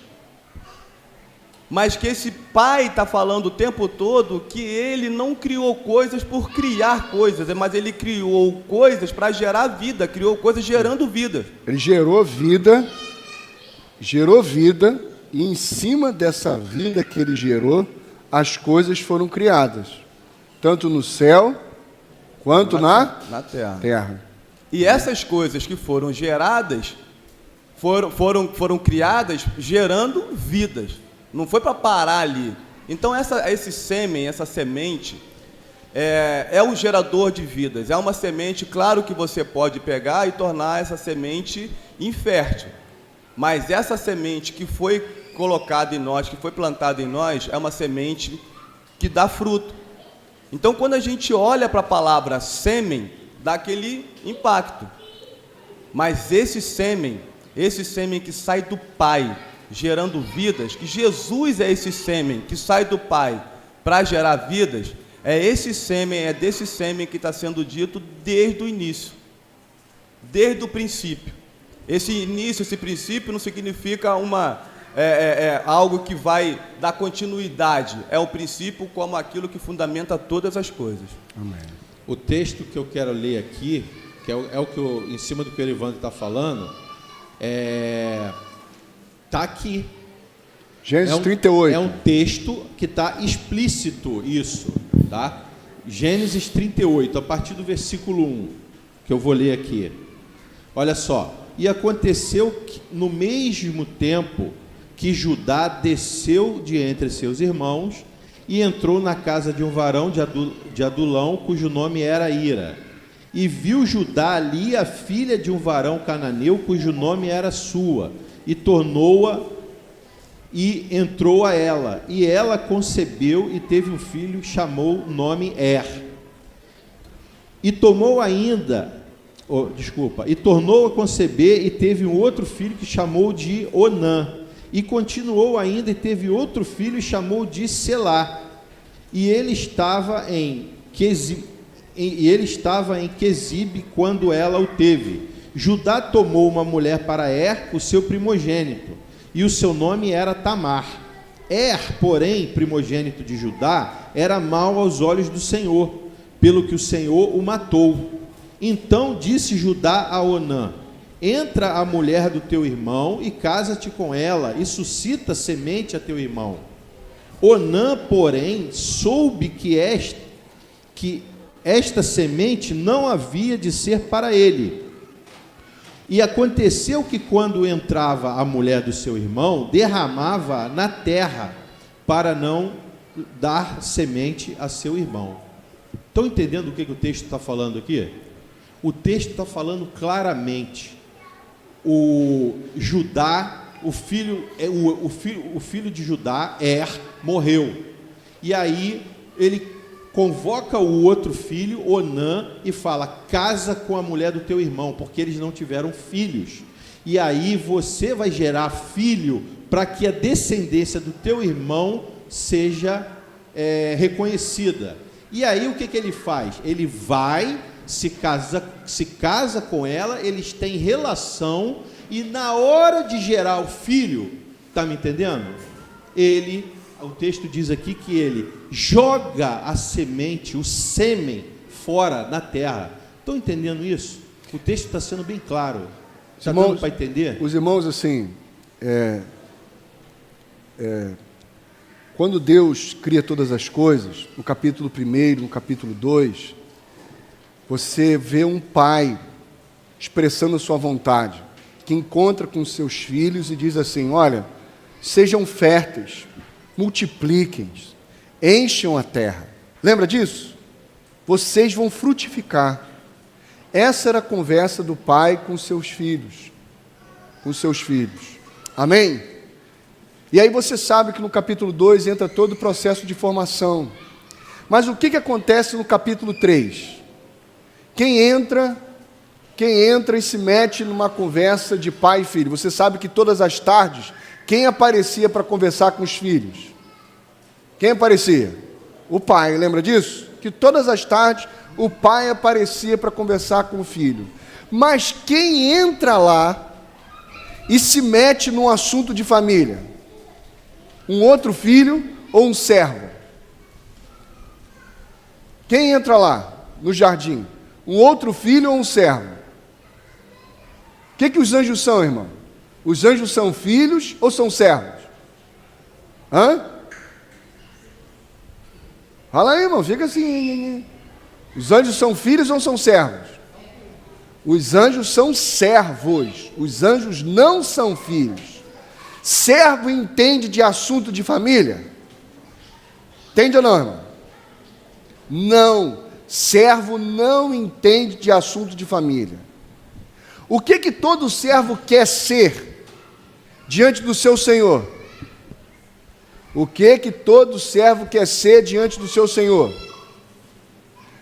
mas que esse Pai está falando o tempo todo que ele não criou coisas por criar coisas, mas ele criou coisas para gerar vida, criou coisas gerando vida. Ele gerou vida, e em cima dessa vida que ele gerou, as coisas foram criadas, tanto no céu quanto na terra. E essas coisas que foram geradas, foram criadas gerando vidas. Não foi para parar ali. Então esse sêmen, essa semente, é o gerador de vidas. É uma semente, claro que você pode pegar e tornar essa semente infértil. Mas essa semente que foi colocada em nós, que foi plantada em nós, é uma semente que dá fruto. Então, quando a gente olha para a palavra sêmen, dá aquele impacto. Mas esse sêmen que sai do Pai, gerando vidas, que Jesus é esse sêmen que sai do Pai para gerar vidas, é desse sêmen que está sendo dito desde o início, desde o princípio. Esse início, esse princípio não significa algo que vai dar continuidade, é o princípio como aquilo que fundamenta todas as coisas. Amém. O texto que eu quero ler aqui, que é o que em cima do que o Evandro está falando, está aqui. Gênesis 38. É um texto que está explícito isso, tá? Gênesis 38, a partir do versículo 1, que eu vou ler aqui. Olha só. E aconteceu que, no mesmo tempo que Judá desceu de entre seus irmãos e entrou na casa de um varão de Adulão, cujo nome era Ira. E viu Judá ali a filha de um varão cananeu, cujo nome era Sua, e tornou-a e entrou a ela. E ela concebeu e teve um filho, chamou o nome E tomou ainda... e tornou a conceber e teve um outro filho que chamou de Onã, e continuou ainda e teve outro filho e chamou de Selá, e ele estava em Quezibe quando ela o teve. Judá tomou uma mulher para o seu primogênito, e o seu nome era Tamar. Porém, primogênito de Judá, era mau aos olhos do Senhor, pelo que o Senhor o matou. Então disse Judá a Onã: entra a mulher do teu irmão e casa-te com ela, e suscita semente a teu irmão. Onã, porém, soube que esta semente não havia de ser para ele. E aconteceu que, quando entrava a mulher do seu irmão, derramava na terra, para não dar semente a seu irmão. Estão entendendo o que o texto está falando aqui? O texto está falando claramente. O filho de Judá, morreu. E aí ele convoca o outro filho, Onã, e fala: casa com a mulher do teu irmão, porque eles não tiveram filhos. E aí você vai gerar filho para que a descendência do teu irmão seja reconhecida. E aí o que ele faz? Ele vai, se casa com ela, eles têm relação, e na hora de gerar o filho, está me entendendo? O texto diz aqui que ele joga a semente, o sêmen, fora na terra. Estão entendendo isso? O texto está sendo bem claro. Está dando para entender? Os irmãos, assim, quando Deus cria todas as coisas, no capítulo 1, no capítulo 2, você vê um pai expressando a sua vontade, que encontra com seus filhos e diz assim: olha, sejam férteis, multipliquem, encham a terra. Lembra disso? Vocês vão frutificar. Essa era a conversa do pai com seus filhos. Amém? E aí você sabe que no capítulo 2 entra todo o processo de formação. Mas o que acontece no capítulo 3? Quem entra e se mete numa conversa de pai e filho? Você sabe que todas as tardes, quem aparecia para conversar com os filhos? Quem aparecia? O pai, lembra disso? Que todas as tardes o pai aparecia para conversar com o filho. Mas quem entra lá e se mete num assunto de família? Um outro filho ou um servo? Quem entra lá no jardim? Um outro filho ou um servo? O que os anjos são, irmão? Os anjos são filhos ou são servos? Fala aí, irmão, fica assim. Os anjos são filhos ou são servos? Os anjos são servos. Os anjos não são filhos. Servo entende de assunto de família? Entende ou não, irmão? Não. Servo não entende de assunto de família. O que todo servo quer ser diante do seu Senhor? O que todo servo quer ser diante do seu Senhor?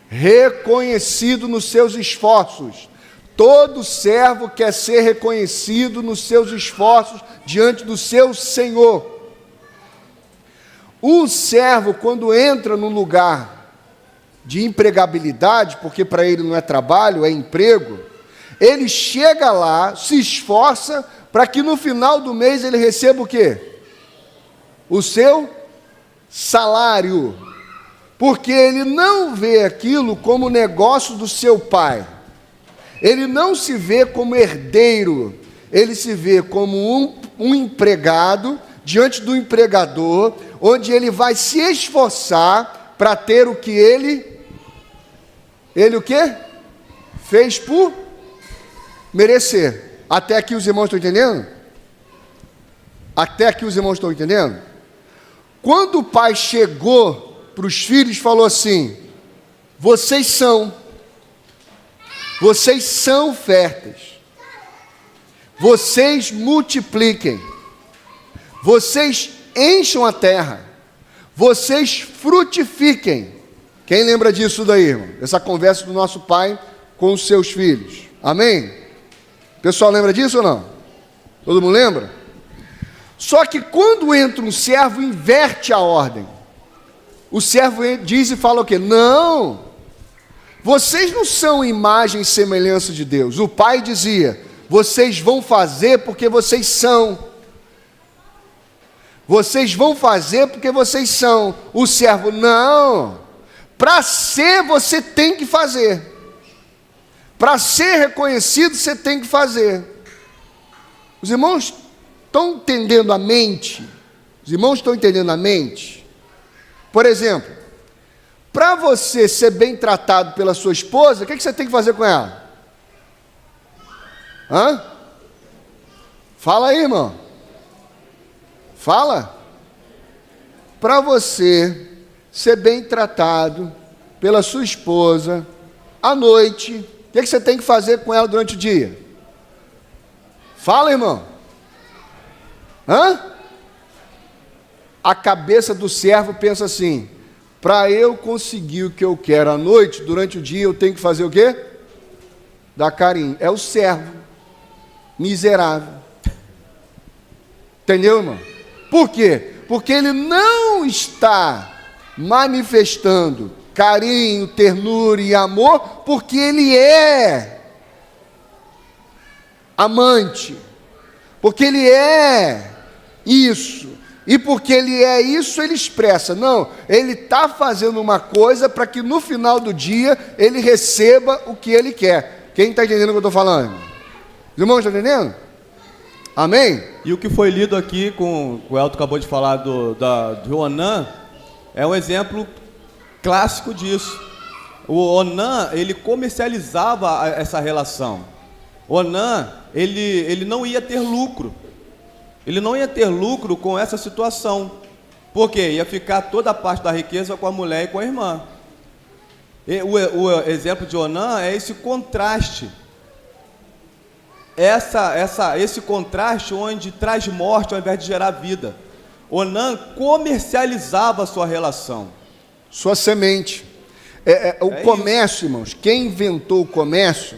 Reconhecido nos seus esforços. Todo servo quer ser reconhecido nos seus esforços diante do seu Senhor. O servo, quando entra num lugar de empregabilidade, porque para ele não é trabalho, é emprego, ele chega lá, se esforça para que no final do mês ele receba o quê? O seu salário. Porque ele não vê aquilo como negócio do seu pai. Ele não se vê como herdeiro. Ele se vê como um empregado diante do empregador, onde ele vai se esforçar para ter o que ele o quê? Fez por merecer. Até aqui os irmãos estão entendendo? Até aqui os irmãos estão entendendo? Quando o pai chegou para os filhos, falou assim: vocês são férteis, vocês multipliquem, vocês encham a terra, vocês frutifiquem. Quem lembra disso daí, irmão? Essa conversa do nosso pai com os seus filhos. Amém? O pessoal lembra disso ou não? Todo mundo lembra? Só que quando entra um servo, inverte a ordem. O servo diz e fala o quê? Não, vocês não são imagem e semelhança de Deus. O pai dizia: vocês vão fazer porque vocês são. Vocês vão fazer porque vocês são. O servo: não, para ser você tem que fazer. Para ser reconhecido você tem que fazer. Os irmãos estão entendendo a mente? Os irmãos estão entendendo a mente? Por exemplo, para você ser bem tratado pela sua esposa, o que você tem que fazer com ela? Fala aí, irmão. Fala. Para você ser bem tratado pela sua esposa, à noite, o que você tem que fazer com ela durante o dia? Fala, irmão. A cabeça do servo pensa assim: Para eu conseguir o que eu quero à noite, durante o dia eu tenho que fazer o quê? Dar carinho. É o servo miserável. Entendeu, irmão? Por quê? Porque ele não está manifestando carinho, ternura e amor, porque ele é amante, porque ele é isso, e porque ele é isso, ele expressa. Não, ele está fazendo uma coisa para que no final do dia ele receba o que ele quer. Quem está entendendo o que eu estou falando? Os irmãos estão entendendo? Amém? E o que foi lido aqui, com o Elton acabou de falar de Onã, é um exemplo clássico disso. O Onã, ele comercializava essa relação. Onã, ele não ia ter lucro. Ele não ia ter lucro com essa situação. Por quê? Ia ficar toda a parte da riqueza com a mulher e com a irmã. O exemplo de Onã é esse contraste. Esse contraste onde traz morte ao invés de gerar vida. Onã comercializava a sua relação. Sua semente. O comércio, irmãos, quem inventou o comércio,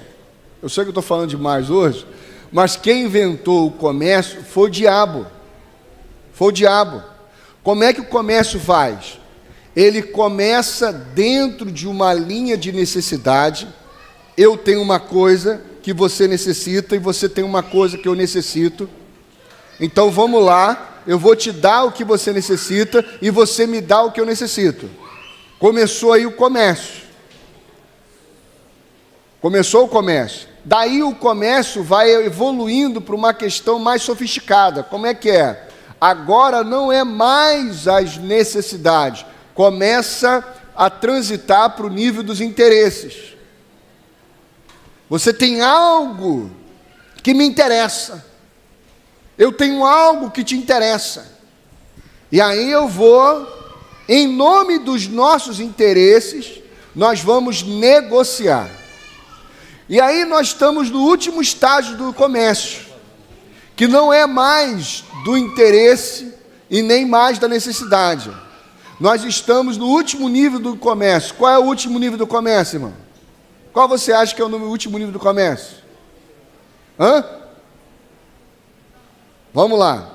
eu sei que eu estou falando demais hoje, mas quem inventou o comércio foi o diabo. Foi o diabo. Como é que o comércio faz? Ele começa dentro de uma linha de necessidade. Eu tenho uma coisa que você necessita e você tem uma coisa que eu necessito. Então vamos lá, eu vou te dar o que você necessita e você me dá o que eu necessito. Começou aí o comércio. Começou o comércio. Daí o comércio vai evoluindo para uma questão mais sofisticada. Como é que é? Agora não é mais as necessidades. Começa a transitar para o nível dos interesses. Você tem algo que me interessa. Eu tenho algo que te interessa. E aí eu vou, em nome dos nossos interesses, nós vamos negociar. E aí nós estamos no último estágio do comércio, que não é mais do interesse e nem mais da necessidade. Nós estamos no último nível do comércio. Qual é o último nível do comércio, irmão? Qual você acha que é o último nível do comércio? Vamos lá.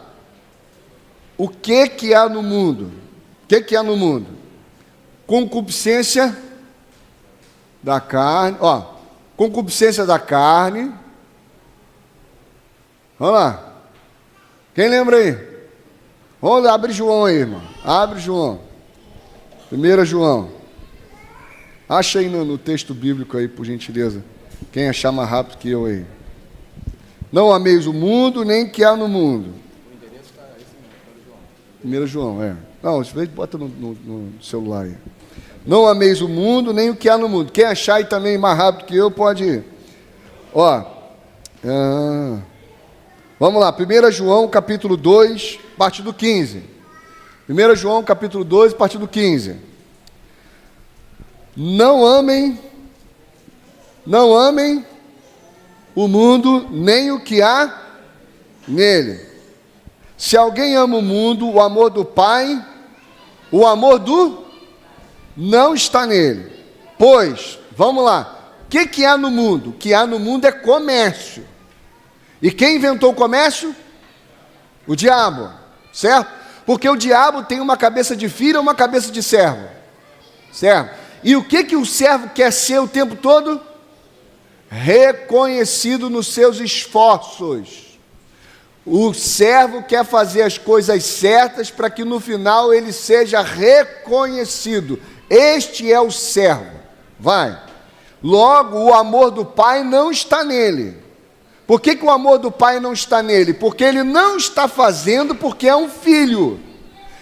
O que há no mundo? O que há no mundo? Concupiscência da carne. Concupiscência da carne. Vamos lá. Quem lembra aí? Vamos lá, abre João aí, irmão. Abre João. 1 João. Acha aí no texto bíblico aí, por gentileza. Quem achar mais rápido que eu aí. Não ameis o mundo, nem o que há no mundo. O endereço está esse mesmo, 1 João, é. Não, às vezes bota no celular aí. Não ameis o mundo, nem o que há no mundo. Quem achar aí também mais rápido que eu, pode ir. Vamos lá, 1 João, capítulo 2, parte do 15. 1 João, capítulo 2, parte do 15. Não amem o mundo, nem o que há nele. Se alguém ama o mundo, o amor do Pai, o amor do não está nele. Pois, vamos lá, o que há no mundo? O que há no mundo é comércio. E quem inventou o comércio? O diabo, certo? Porque o diabo tem uma cabeça de filho e uma cabeça de servo, certo? E o que o servo quer ser o tempo todo? Reconhecido nos seus esforços. O servo quer fazer as coisas certas para que no final ele seja reconhecido. Este é o servo. Vai. Logo, o amor do Pai não está nele. Por que o amor do Pai não está nele? Porque ele não está fazendo porque é um filho.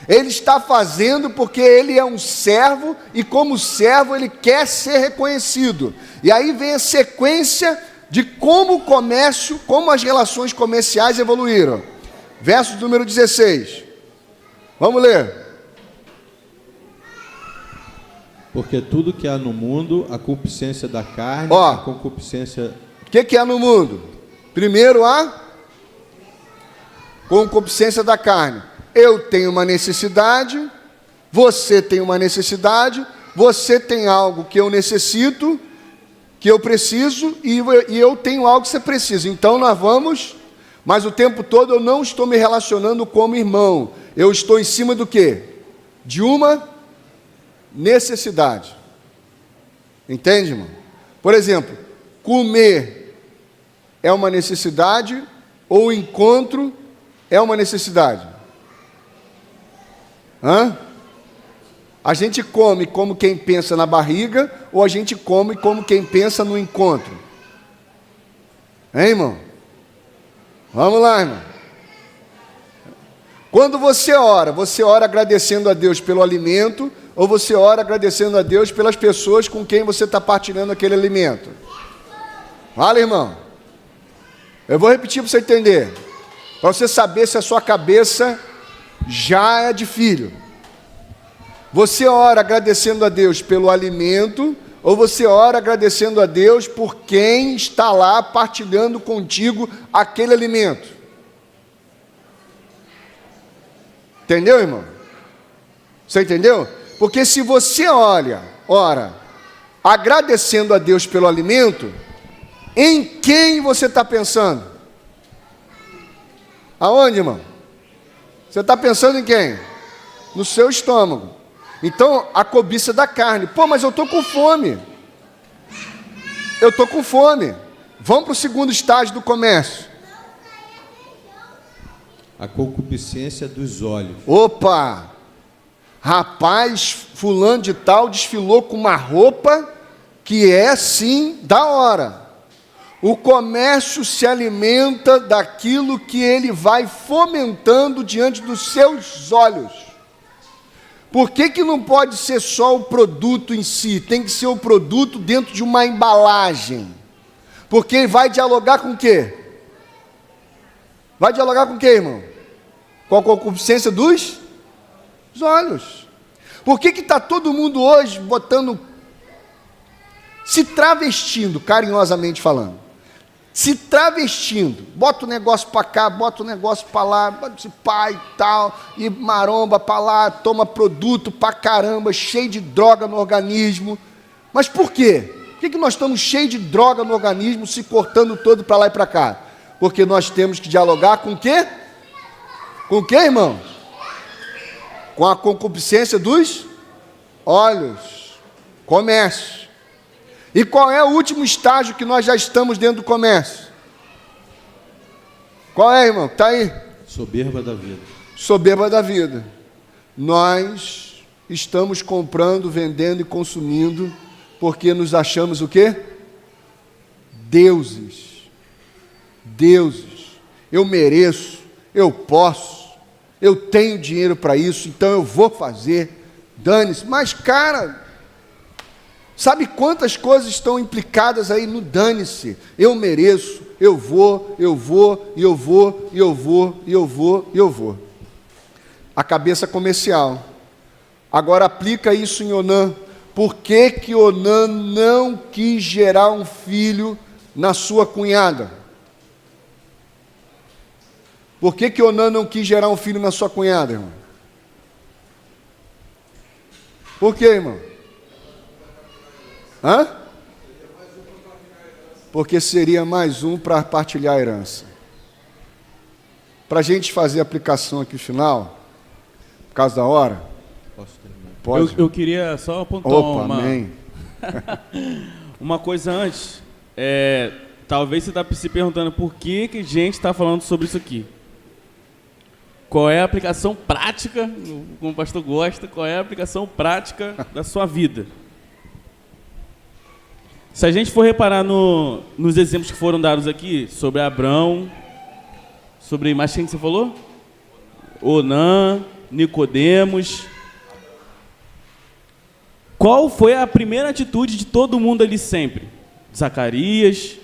Ele está fazendo porque ele é um servo e como servo ele quer ser reconhecido. E aí vem a sequência de como o comércio, como as relações comerciais evoluíram. Verso número 16. Vamos ler. Porque tudo que há no mundo, a concupiscência da carne, a concupiscência... O que há no mundo? Primeiro a concupiscência da carne. Eu tenho uma necessidade, Você tem uma necessidade, você tem algo que eu necessito, que eu preciso, e eu tenho algo que você precisa. Então nós vamos, mas o tempo todo eu não estou me relacionando como irmão. Eu estou em cima do quê? De uma necessidade. Entende, irmão? Por exemplo, comer é uma necessidade ou o encontro é uma necessidade? A gente come como quem pensa na barriga ou a gente come como quem pensa no encontro? Hein, irmão? Vamos lá, irmão. Quando você ora agradecendo a Deus pelo alimento ou você ora agradecendo a Deus pelas pessoas com quem você está partilhando aquele alimento? Fala, irmão. Eu vou repetir para você entender, para você saber se a sua cabeça já é de filho. Você ora agradecendo a Deus pelo alimento ou você ora agradecendo a Deus por quem está lá partilhando contigo aquele alimento? Entendeu, irmão? Você entendeu? Porque se você ora agradecendo a Deus pelo alimento, em quem você está pensando? Aonde, irmão? Você está pensando em quem? No seu estômago. Então, a cobiça da carne. Pô, mas eu estou com fome. Eu estou com fome. Vamos para o segundo estágio do comércio. A concupiscência dos olhos. Opa! Rapaz, fulano de tal desfilou com uma roupa que é, sim, da hora. O comércio se alimenta daquilo que ele vai fomentando diante dos seus olhos. Por que não pode ser só o produto em si? Tem que ser o produto dentro de uma embalagem. Porque vai dialogar com o quê? Vai dialogar com o quê, irmão? Com a concupiscência dos olhos. Por que está todo mundo hoje se travestindo, carinhosamente falando? Se travestindo, bota o negócio para cá, bota o negócio para lá, bota esse pai e tal, e maromba para lá, toma produto para caramba, cheio de droga no organismo. Mas por quê? Por que nós estamos cheios de droga no organismo, se cortando todo para lá e para cá? Porque nós temos que dialogar com o quê? Com o quê, irmão? Com a concupiscência dos olhos. Comércio. E qual é o último estágio que nós já estamos dentro do comércio? Qual é, irmão? Está aí? Soberba da vida. Soberba da vida. Nós estamos comprando, vendendo e consumindo porque nos achamos o quê? Deuses. Deuses. Eu mereço, eu posso, eu tenho dinheiro para isso, então eu vou fazer. Dane-se. Mas, cara, sabe quantas coisas estão implicadas aí no dane-se? Eu mereço, eu vou. A cabeça comercial. Agora aplica isso em Onã. Por que Onã não quis gerar um filho na sua cunhada? Por que Onã não quis gerar um filho na sua cunhada, irmão? Por quê, irmão? Porque seria mais um para partilhar a herança. Para a gente fazer a aplicação aqui no final, por causa da hora. Posso terminar? Pode. Eu queria só apontar amém. uma coisa antes. Talvez você está se perguntando por que a gente está falando sobre isso aqui. Qual é a aplicação prática, como o pastor gosta, qual é a aplicação prática da sua vida? Se a gente for reparar nos exemplos que foram dados aqui, sobre Abrão, sobre, mais quem que você falou? Onã, Nicodemos. Qual foi a primeira atitude de todo mundo ali sempre? Zacarias.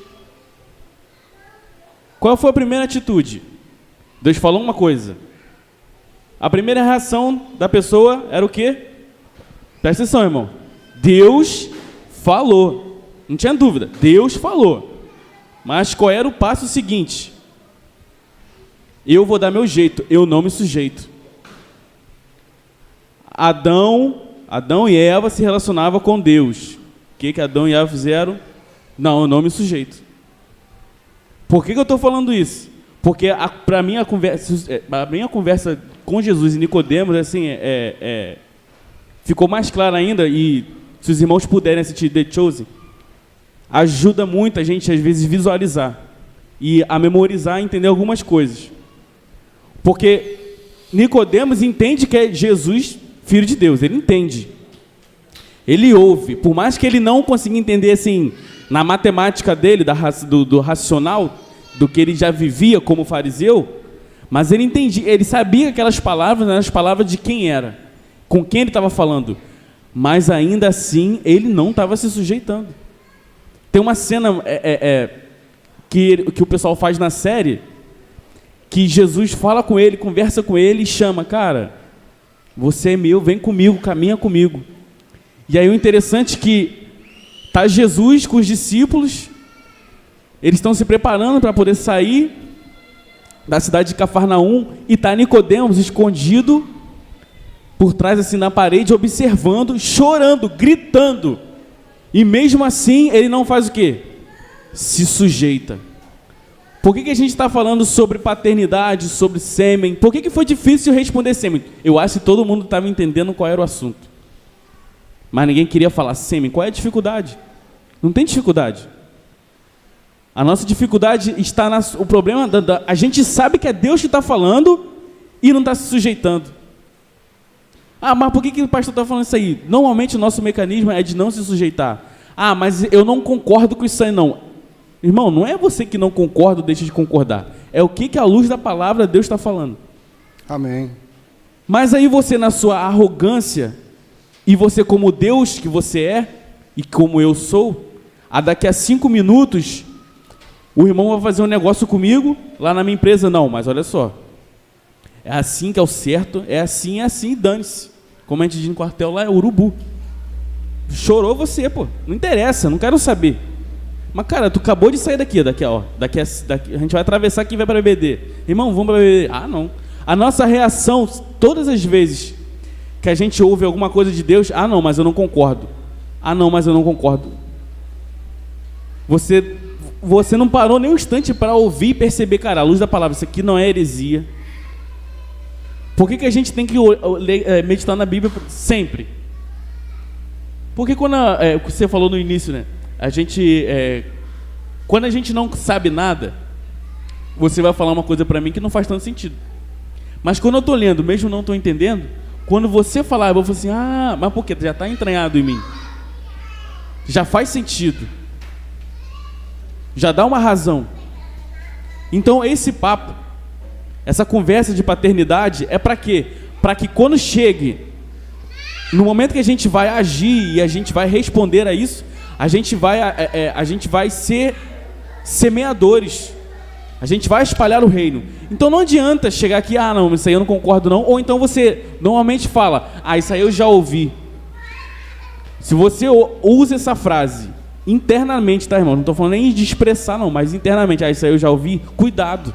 Qual foi a primeira atitude? Deus falou uma coisa. A primeira reação da pessoa era o quê? Presta atenção, irmão. Deus falou. Não tinha dúvida. Deus falou. Mas qual era o passo seguinte? Eu vou dar meu jeito. Eu não me sujeito. Adão e Eva se relacionavam com Deus. O que Adão e Eva fizeram? Não, eu não me sujeito. Por que eu estou falando isso? Porque para mim a conversa com Jesus e Nicodemos assim, ficou mais clara ainda, e se os irmãos puderem assistir The Chosen, ajuda muito a gente às vezes visualizar e a memorizar e entender algumas coisas. Porque Nicodemos entende que é Jesus, filho de Deus, ele entende. Ele ouve, por mais que ele não consiga entender assim, na matemática dele, do racional, do que ele já vivia como fariseu, mas ele entendia, ele sabia aquelas palavras eram as palavras de quem era, com quem ele estava falando, mas ainda assim ele não estava se sujeitando. Tem uma cena que o pessoal faz na série, que Jesus fala com ele, conversa com ele e chama, cara, você é meu, vem comigo, caminha comigo. E aí o interessante é que está Jesus com os discípulos, eles estão se preparando para poder sair da cidade de Cafarnaum, e está Nicodemos escondido por trás assim na parede, observando, chorando, gritando, e mesmo assim ele não faz o quê? Se sujeita. Por que a gente está falando sobre paternidade, sobre sêmen? Por que foi difícil responder sêmen? Eu acho que todo mundo estava entendendo qual era o assunto, mas ninguém queria falar sêmen. Qual é a dificuldade? Não tem dificuldade. A nossa dificuldade está o problema a gente sabe que é Deus que está falando e não está se sujeitando. Ah, mas por que o pastor está falando isso aí? Normalmente o nosso mecanismo é de não se sujeitar. Ah, mas eu não concordo com isso aí não. Irmão, não é você que não concorda ou deixa de concordar. É o que a luz da palavra Deus está falando. Amém. Mas aí você, na sua arrogância, e você como Deus que você é, e como eu sou, daqui a 5 minutos, o irmão vai fazer um negócio comigo, lá na minha empresa, não, mas olha só, é assim que é o certo, é assim, dane-se. Como a gente diz no quartel lá, é urubu. Chorou você, pô, não interessa, não quero saber. Mas cara, tu acabou de sair daqui, a gente vai atravessar aqui e vai para BD. Irmão, vamos para BD. Ah, não. A nossa reação, todas as vezes que a gente ouve alguma coisa de Deus, ah, não, mas eu não concordo. Ah, não, mas eu não concordo. Você não parou nem um instante para ouvir e perceber, cara, a luz da palavra, isso aqui não é heresia. Por que a gente tem que meditar na Bíblia sempre? Porque quando você falou no início, né? Quando a gente não sabe nada, você vai falar uma coisa para mim que não faz tanto sentido. Mas quando eu estou lendo, mesmo não estou entendendo, quando você falar, eu vou falar assim, ah, mas por quê? Já está entranhado em mim. Já faz sentido. Já dá uma razão. Então esse papo, essa conversa de paternidade é para quê? Para que quando chegue, no momento que a gente vai agir e a gente vai responder a isso, a gente vai ser semeadores. A gente vai espalhar o reino. Então não adianta chegar aqui, ah não, isso aí eu não concordo não. Ou então você normalmente fala, ah, isso aí eu já ouvi. Se você usa essa frase internamente, tá, irmão? Não estou falando nem de expressar não, mas internamente, ah, isso aí eu já ouvi, cuidado.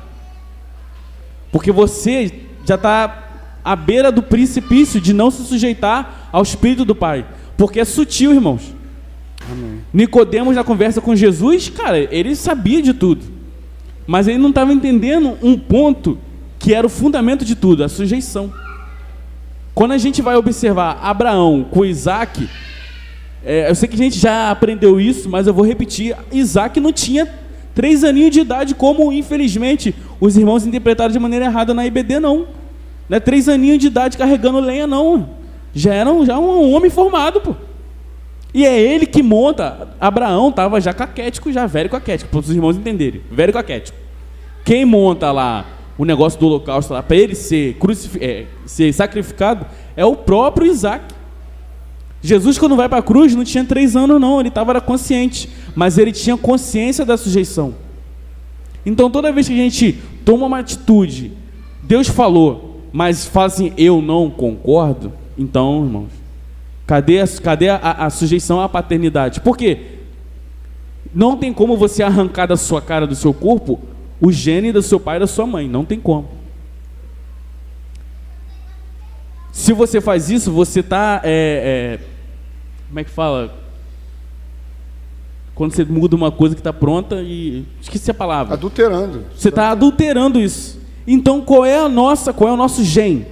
Porque você já está à beira do precipício de não se sujeitar ao Espírito do Pai. Porque é sutil, irmãos. Amém. Nicodemos, na conversa com Jesus, cara, ele sabia de tudo. Mas ele não estava entendendo um ponto que era o fundamento de tudo, a sujeição. Quando a gente vai observar Abraão com Isaac, eu sei que a gente já aprendeu isso, mas eu vou repetir, Isaac não tinha 3 aninhos de idade, como infelizmente os irmãos interpretaram de maneira errada na IBD, não. Não é 3 aninhos de idade carregando lenha, não. Já era um homem formado, pô. E é ele que monta. Abraão estava já caquético, já velho caquético, para os irmãos entenderem. Velho caquético. Quem monta lá o negócio do holocausto lá para ele ser sacrificado é o próprio Isaac. Jesus, quando vai para a cruz, não tinha 3 anos não, ele estava consciente, mas ele tinha consciência da sujeição. Então toda vez que a gente toma uma atitude, Deus falou, mas fala assim, eu não concordo, então, irmãos, cadê a sujeição à paternidade? Por quê? Não tem como você arrancar da sua cara, do seu corpo, o gene do seu pai e da sua mãe. Não tem como. Se você faz isso, você está... como é que fala? Quando você muda uma coisa que está pronta e... Esqueci a palavra. Adulterando. Você está adulterando isso. Então, qual é o nosso gen?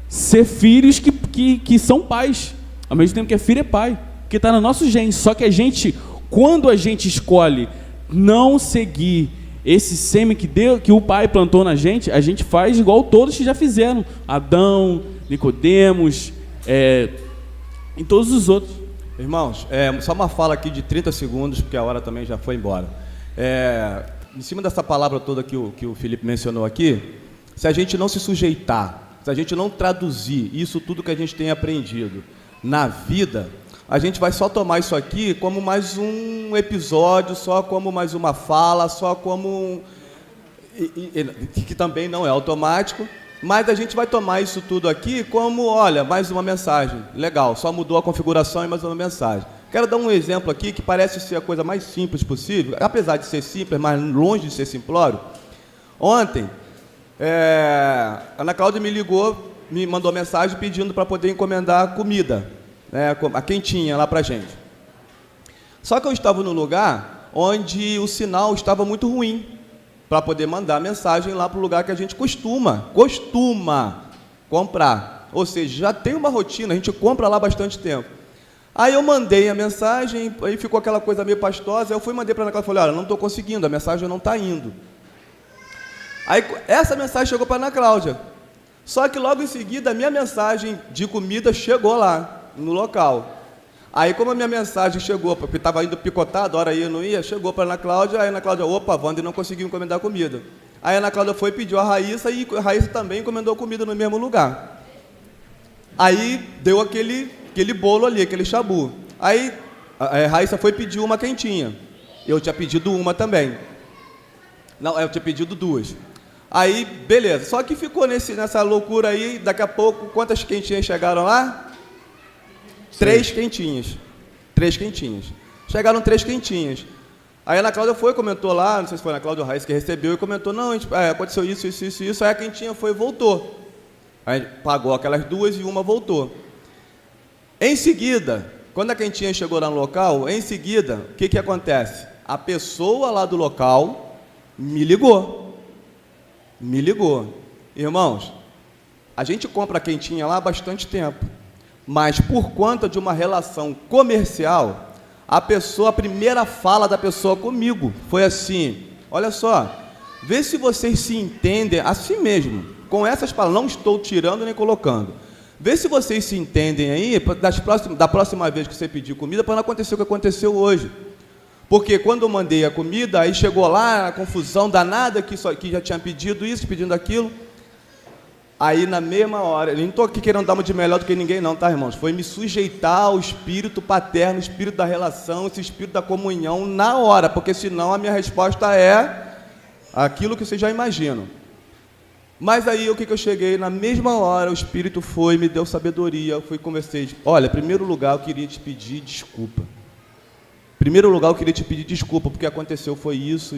Ser filhos que são pais. Ao mesmo tempo que é filho, é pai. Porque está no nosso gen. Só que a gente, quando a gente escolhe não seguir esse sêmen que o pai plantou na gente, a gente faz igual todos que já fizeram. Adão, Nicodemos, e todos os outros. Irmãos, só uma fala aqui de 30 segundos, porque a hora também já foi embora. Em cima dessa palavra toda que o Felipe mencionou aqui, se a gente não se sujeitar, se a gente não traduzir isso tudo que a gente tem aprendido na vida, a gente vai só tomar isso aqui como mais um episódio, só como mais uma fala, só como... que também não é automático, mas a gente vai tomar isso tudo aqui como, olha, mais uma mensagem. Legal, só mudou a configuração e mais uma mensagem. Quero dar um exemplo aqui que parece ser a coisa mais simples possível, apesar de ser simples, mas longe de ser simplório. Ontem, a Ana Cláudia me ligou, me mandou mensagem pedindo para poder encomendar comida, a quentinha lá para a gente. Só que eu estava num lugar onde o sinal estava muito ruim para poder mandar mensagem lá para o lugar que a gente costuma comprar. Ou seja, já tem uma rotina, a gente compra lá há bastante tempo. Aí eu mandei a mensagem, aí ficou aquela coisa meio pastosa, eu fui e mandei para a Ana Cláudia e falei, olha, não estou conseguindo, a mensagem não está indo. Aí essa mensagem chegou para a Ana Cláudia. Só que logo em seguida a minha mensagem de comida chegou lá, no local. Aí como a minha mensagem chegou, porque estava indo picotado, a hora ia, não ia, chegou para a Ana Cláudia, aí a Ana Cláudia, opa, Wander não conseguiu encomendar comida. Aí a Ana Cláudia foi e pediu a Raíssa, e a Raíssa também encomendou comida no mesmo lugar. Aí deu aquele bolo ali, aquele chabu. Aí a Raíssa foi pedir uma quentinha. Eu tinha pedido uma também. Não, eu tinha pedido duas. Aí, beleza. Só que ficou nessa loucura aí, daqui a pouco, quantas quentinhas chegaram lá? 3 quentinhas. 3 quentinhas. Chegaram 3 quentinhas. Aí a Ana Cláudia foi, comentou lá, não sei se foi a Ana Cláudia ou a Raíssa que recebeu, e comentou, não, aconteceu isso. Aí a quentinha foi e voltou. Aí pagou aquelas 2 e uma voltou. Em seguida, quando a quentinha chegou lá no local, em seguida, o que acontece? A pessoa lá do local me ligou. Irmãos, a gente compra a quentinha lá há bastante tempo, mas por conta de uma relação comercial, a primeira fala da pessoa comigo foi assim, olha só, vê se vocês se entendem assim mesmo, com essas palavras, não estou tirando nem colocando. Vê se vocês se entendem aí, da próxima vez que você pedir comida, para não acontecer o que aconteceu hoje. Porque quando eu mandei a comida, aí chegou lá a confusão danada, que já tinha pedido isso, pedindo aquilo. Aí na mesma hora, eu não estou aqui querendo dar uma de melhor do que ninguém não, tá, irmãos? Foi me sujeitar ao espírito paterno, o espírito da relação, esse espírito da comunhão na hora, porque senão a minha resposta é aquilo que vocês já imaginam. Mas aí o que eu cheguei, na mesma hora o Espírito foi, me deu sabedoria, eu fui e conversei, olha, em primeiro lugar eu queria te pedir desculpa. Porque aconteceu foi isso.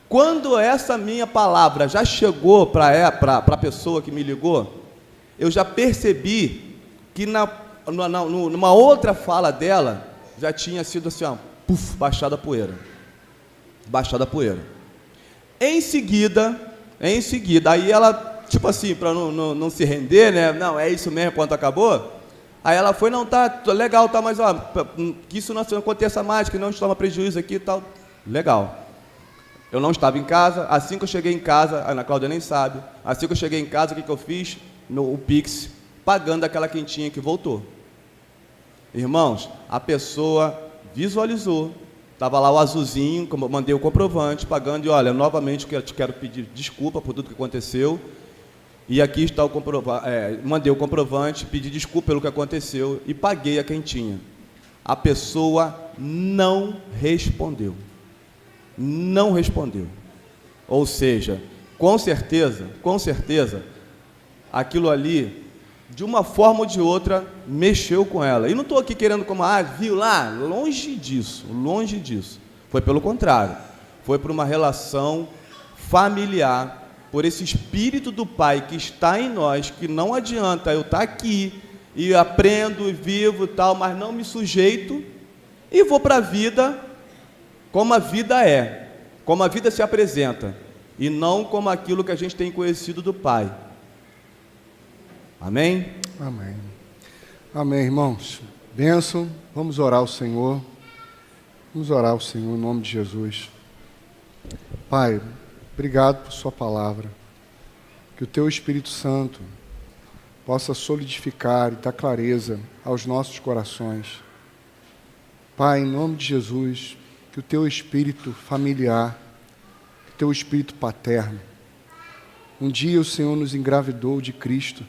Quando essa minha palavra já chegou para a pessoa que me ligou, eu já percebi que numa outra fala dela, já tinha sido assim, ó, puf, baixada a poeira. Em seguida, aí ela, tipo assim, para não se render, né? Não, é isso mesmo, ponto, acabou. Aí ela foi, não, tá legal, tá, mas ó, que isso não aconteça mais, que não te toma prejuízo aqui e tal. Legal. Eu não estava em casa, assim que eu cheguei em casa, a Ana Cláudia nem sabe, assim que eu cheguei em casa, o que eu fiz? O Pix, pagando aquela quentinha que voltou. Irmãos, a pessoa visualizou, estava lá o azulzinho, mandei o comprovante, pagando, e olha, novamente eu te quero pedir desculpa por tudo que aconteceu, e aqui está o comprovante, mandei o comprovante, pedi desculpa pelo que aconteceu, e paguei a quentinha. A pessoa não respondeu. Ou seja, com certeza, aquilo ali, de uma forma ou de outra, mexeu com ela. E não estou aqui querendo viu lá? Longe disso. Foi pelo contrário. Foi por uma relação familiar por esse Espírito do Pai que está em nós, que não adianta eu estar aqui e aprendo e vivo e tal, mas não me sujeito e vou para a vida como a vida é, como a vida se apresenta, e não como aquilo que a gente tem conhecido do Pai. Amém? Amém. Amém, irmãos. Bênção. Vamos orar ao Senhor. Vamos orar ao Senhor em nome de Jesus. Pai, obrigado por sua palavra. Que o teu Espírito Santo possa solidificar e dar clareza aos nossos corações. Pai, em nome de Jesus, que o teu Espírito familiar, que o teu Espírito paterno, um dia o Senhor nos engravidou de Cristo.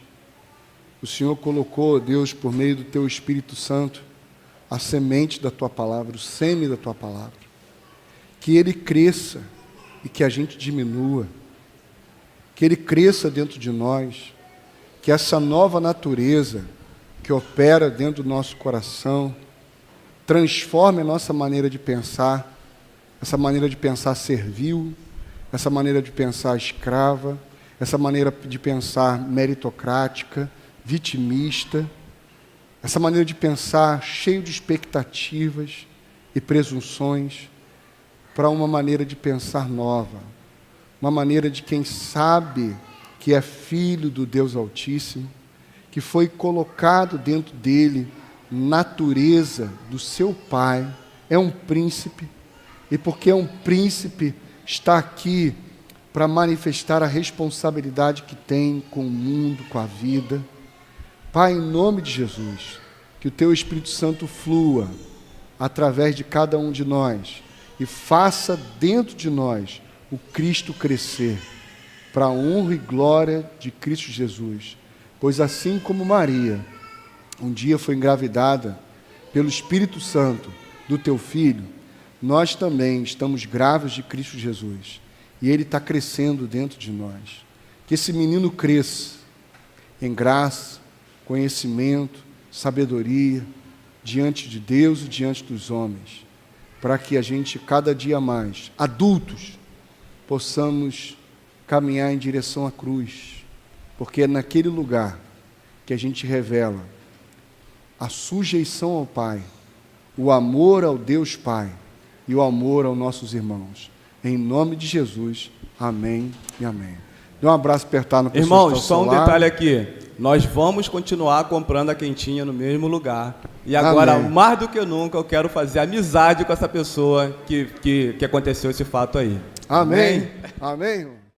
O Senhor colocou, Deus, por meio do teu Espírito Santo, a semente da tua palavra, o sêmen da tua palavra. Que ele cresça e que a gente diminua. Que ele cresça dentro de nós. Que essa nova natureza que opera dentro do nosso coração transforme a nossa maneira de pensar, essa maneira de pensar servil, essa maneira de pensar escrava, essa maneira de pensar meritocrática, vitimista, essa maneira de pensar cheio de expectativas e presunções, para uma maneira de pensar nova, uma maneira de quem sabe que é filho do Deus Altíssimo, que foi colocado dentro dele natureza do seu Pai, é um príncipe, e porque é um príncipe, está aqui para manifestar a responsabilidade que tem com o mundo, com a vida. Pai, em nome de Jesus, que o teu Espírito Santo flua através de cada um de nós e faça dentro de nós o Cristo crescer, para a honra e glória de Cristo Jesus. Pois assim como Maria um dia foi engravidada pelo Espírito Santo do teu Filho, nós também estamos grávidos de Cristo Jesus. E Ele está crescendo dentro de nós. Que esse menino cresça em graça, conhecimento, sabedoria, diante de Deus e diante dos homens, para que a gente, cada dia mais, adultos, possamos caminhar em direção à cruz, porque é naquele lugar que a gente revela a sujeição ao Pai, o amor ao Deus Pai e o amor aos nossos irmãos. Em nome de Jesus, amém e amém. Dê um abraço apertado no pessoal. Irmãos, só um detalhe aqui. Nós vamos continuar comprando a quentinha no mesmo lugar. E agora, Amém. mais do que nunca, eu quero fazer amizade com essa pessoa que aconteceu esse fato aí. Amém. Amém, irmão.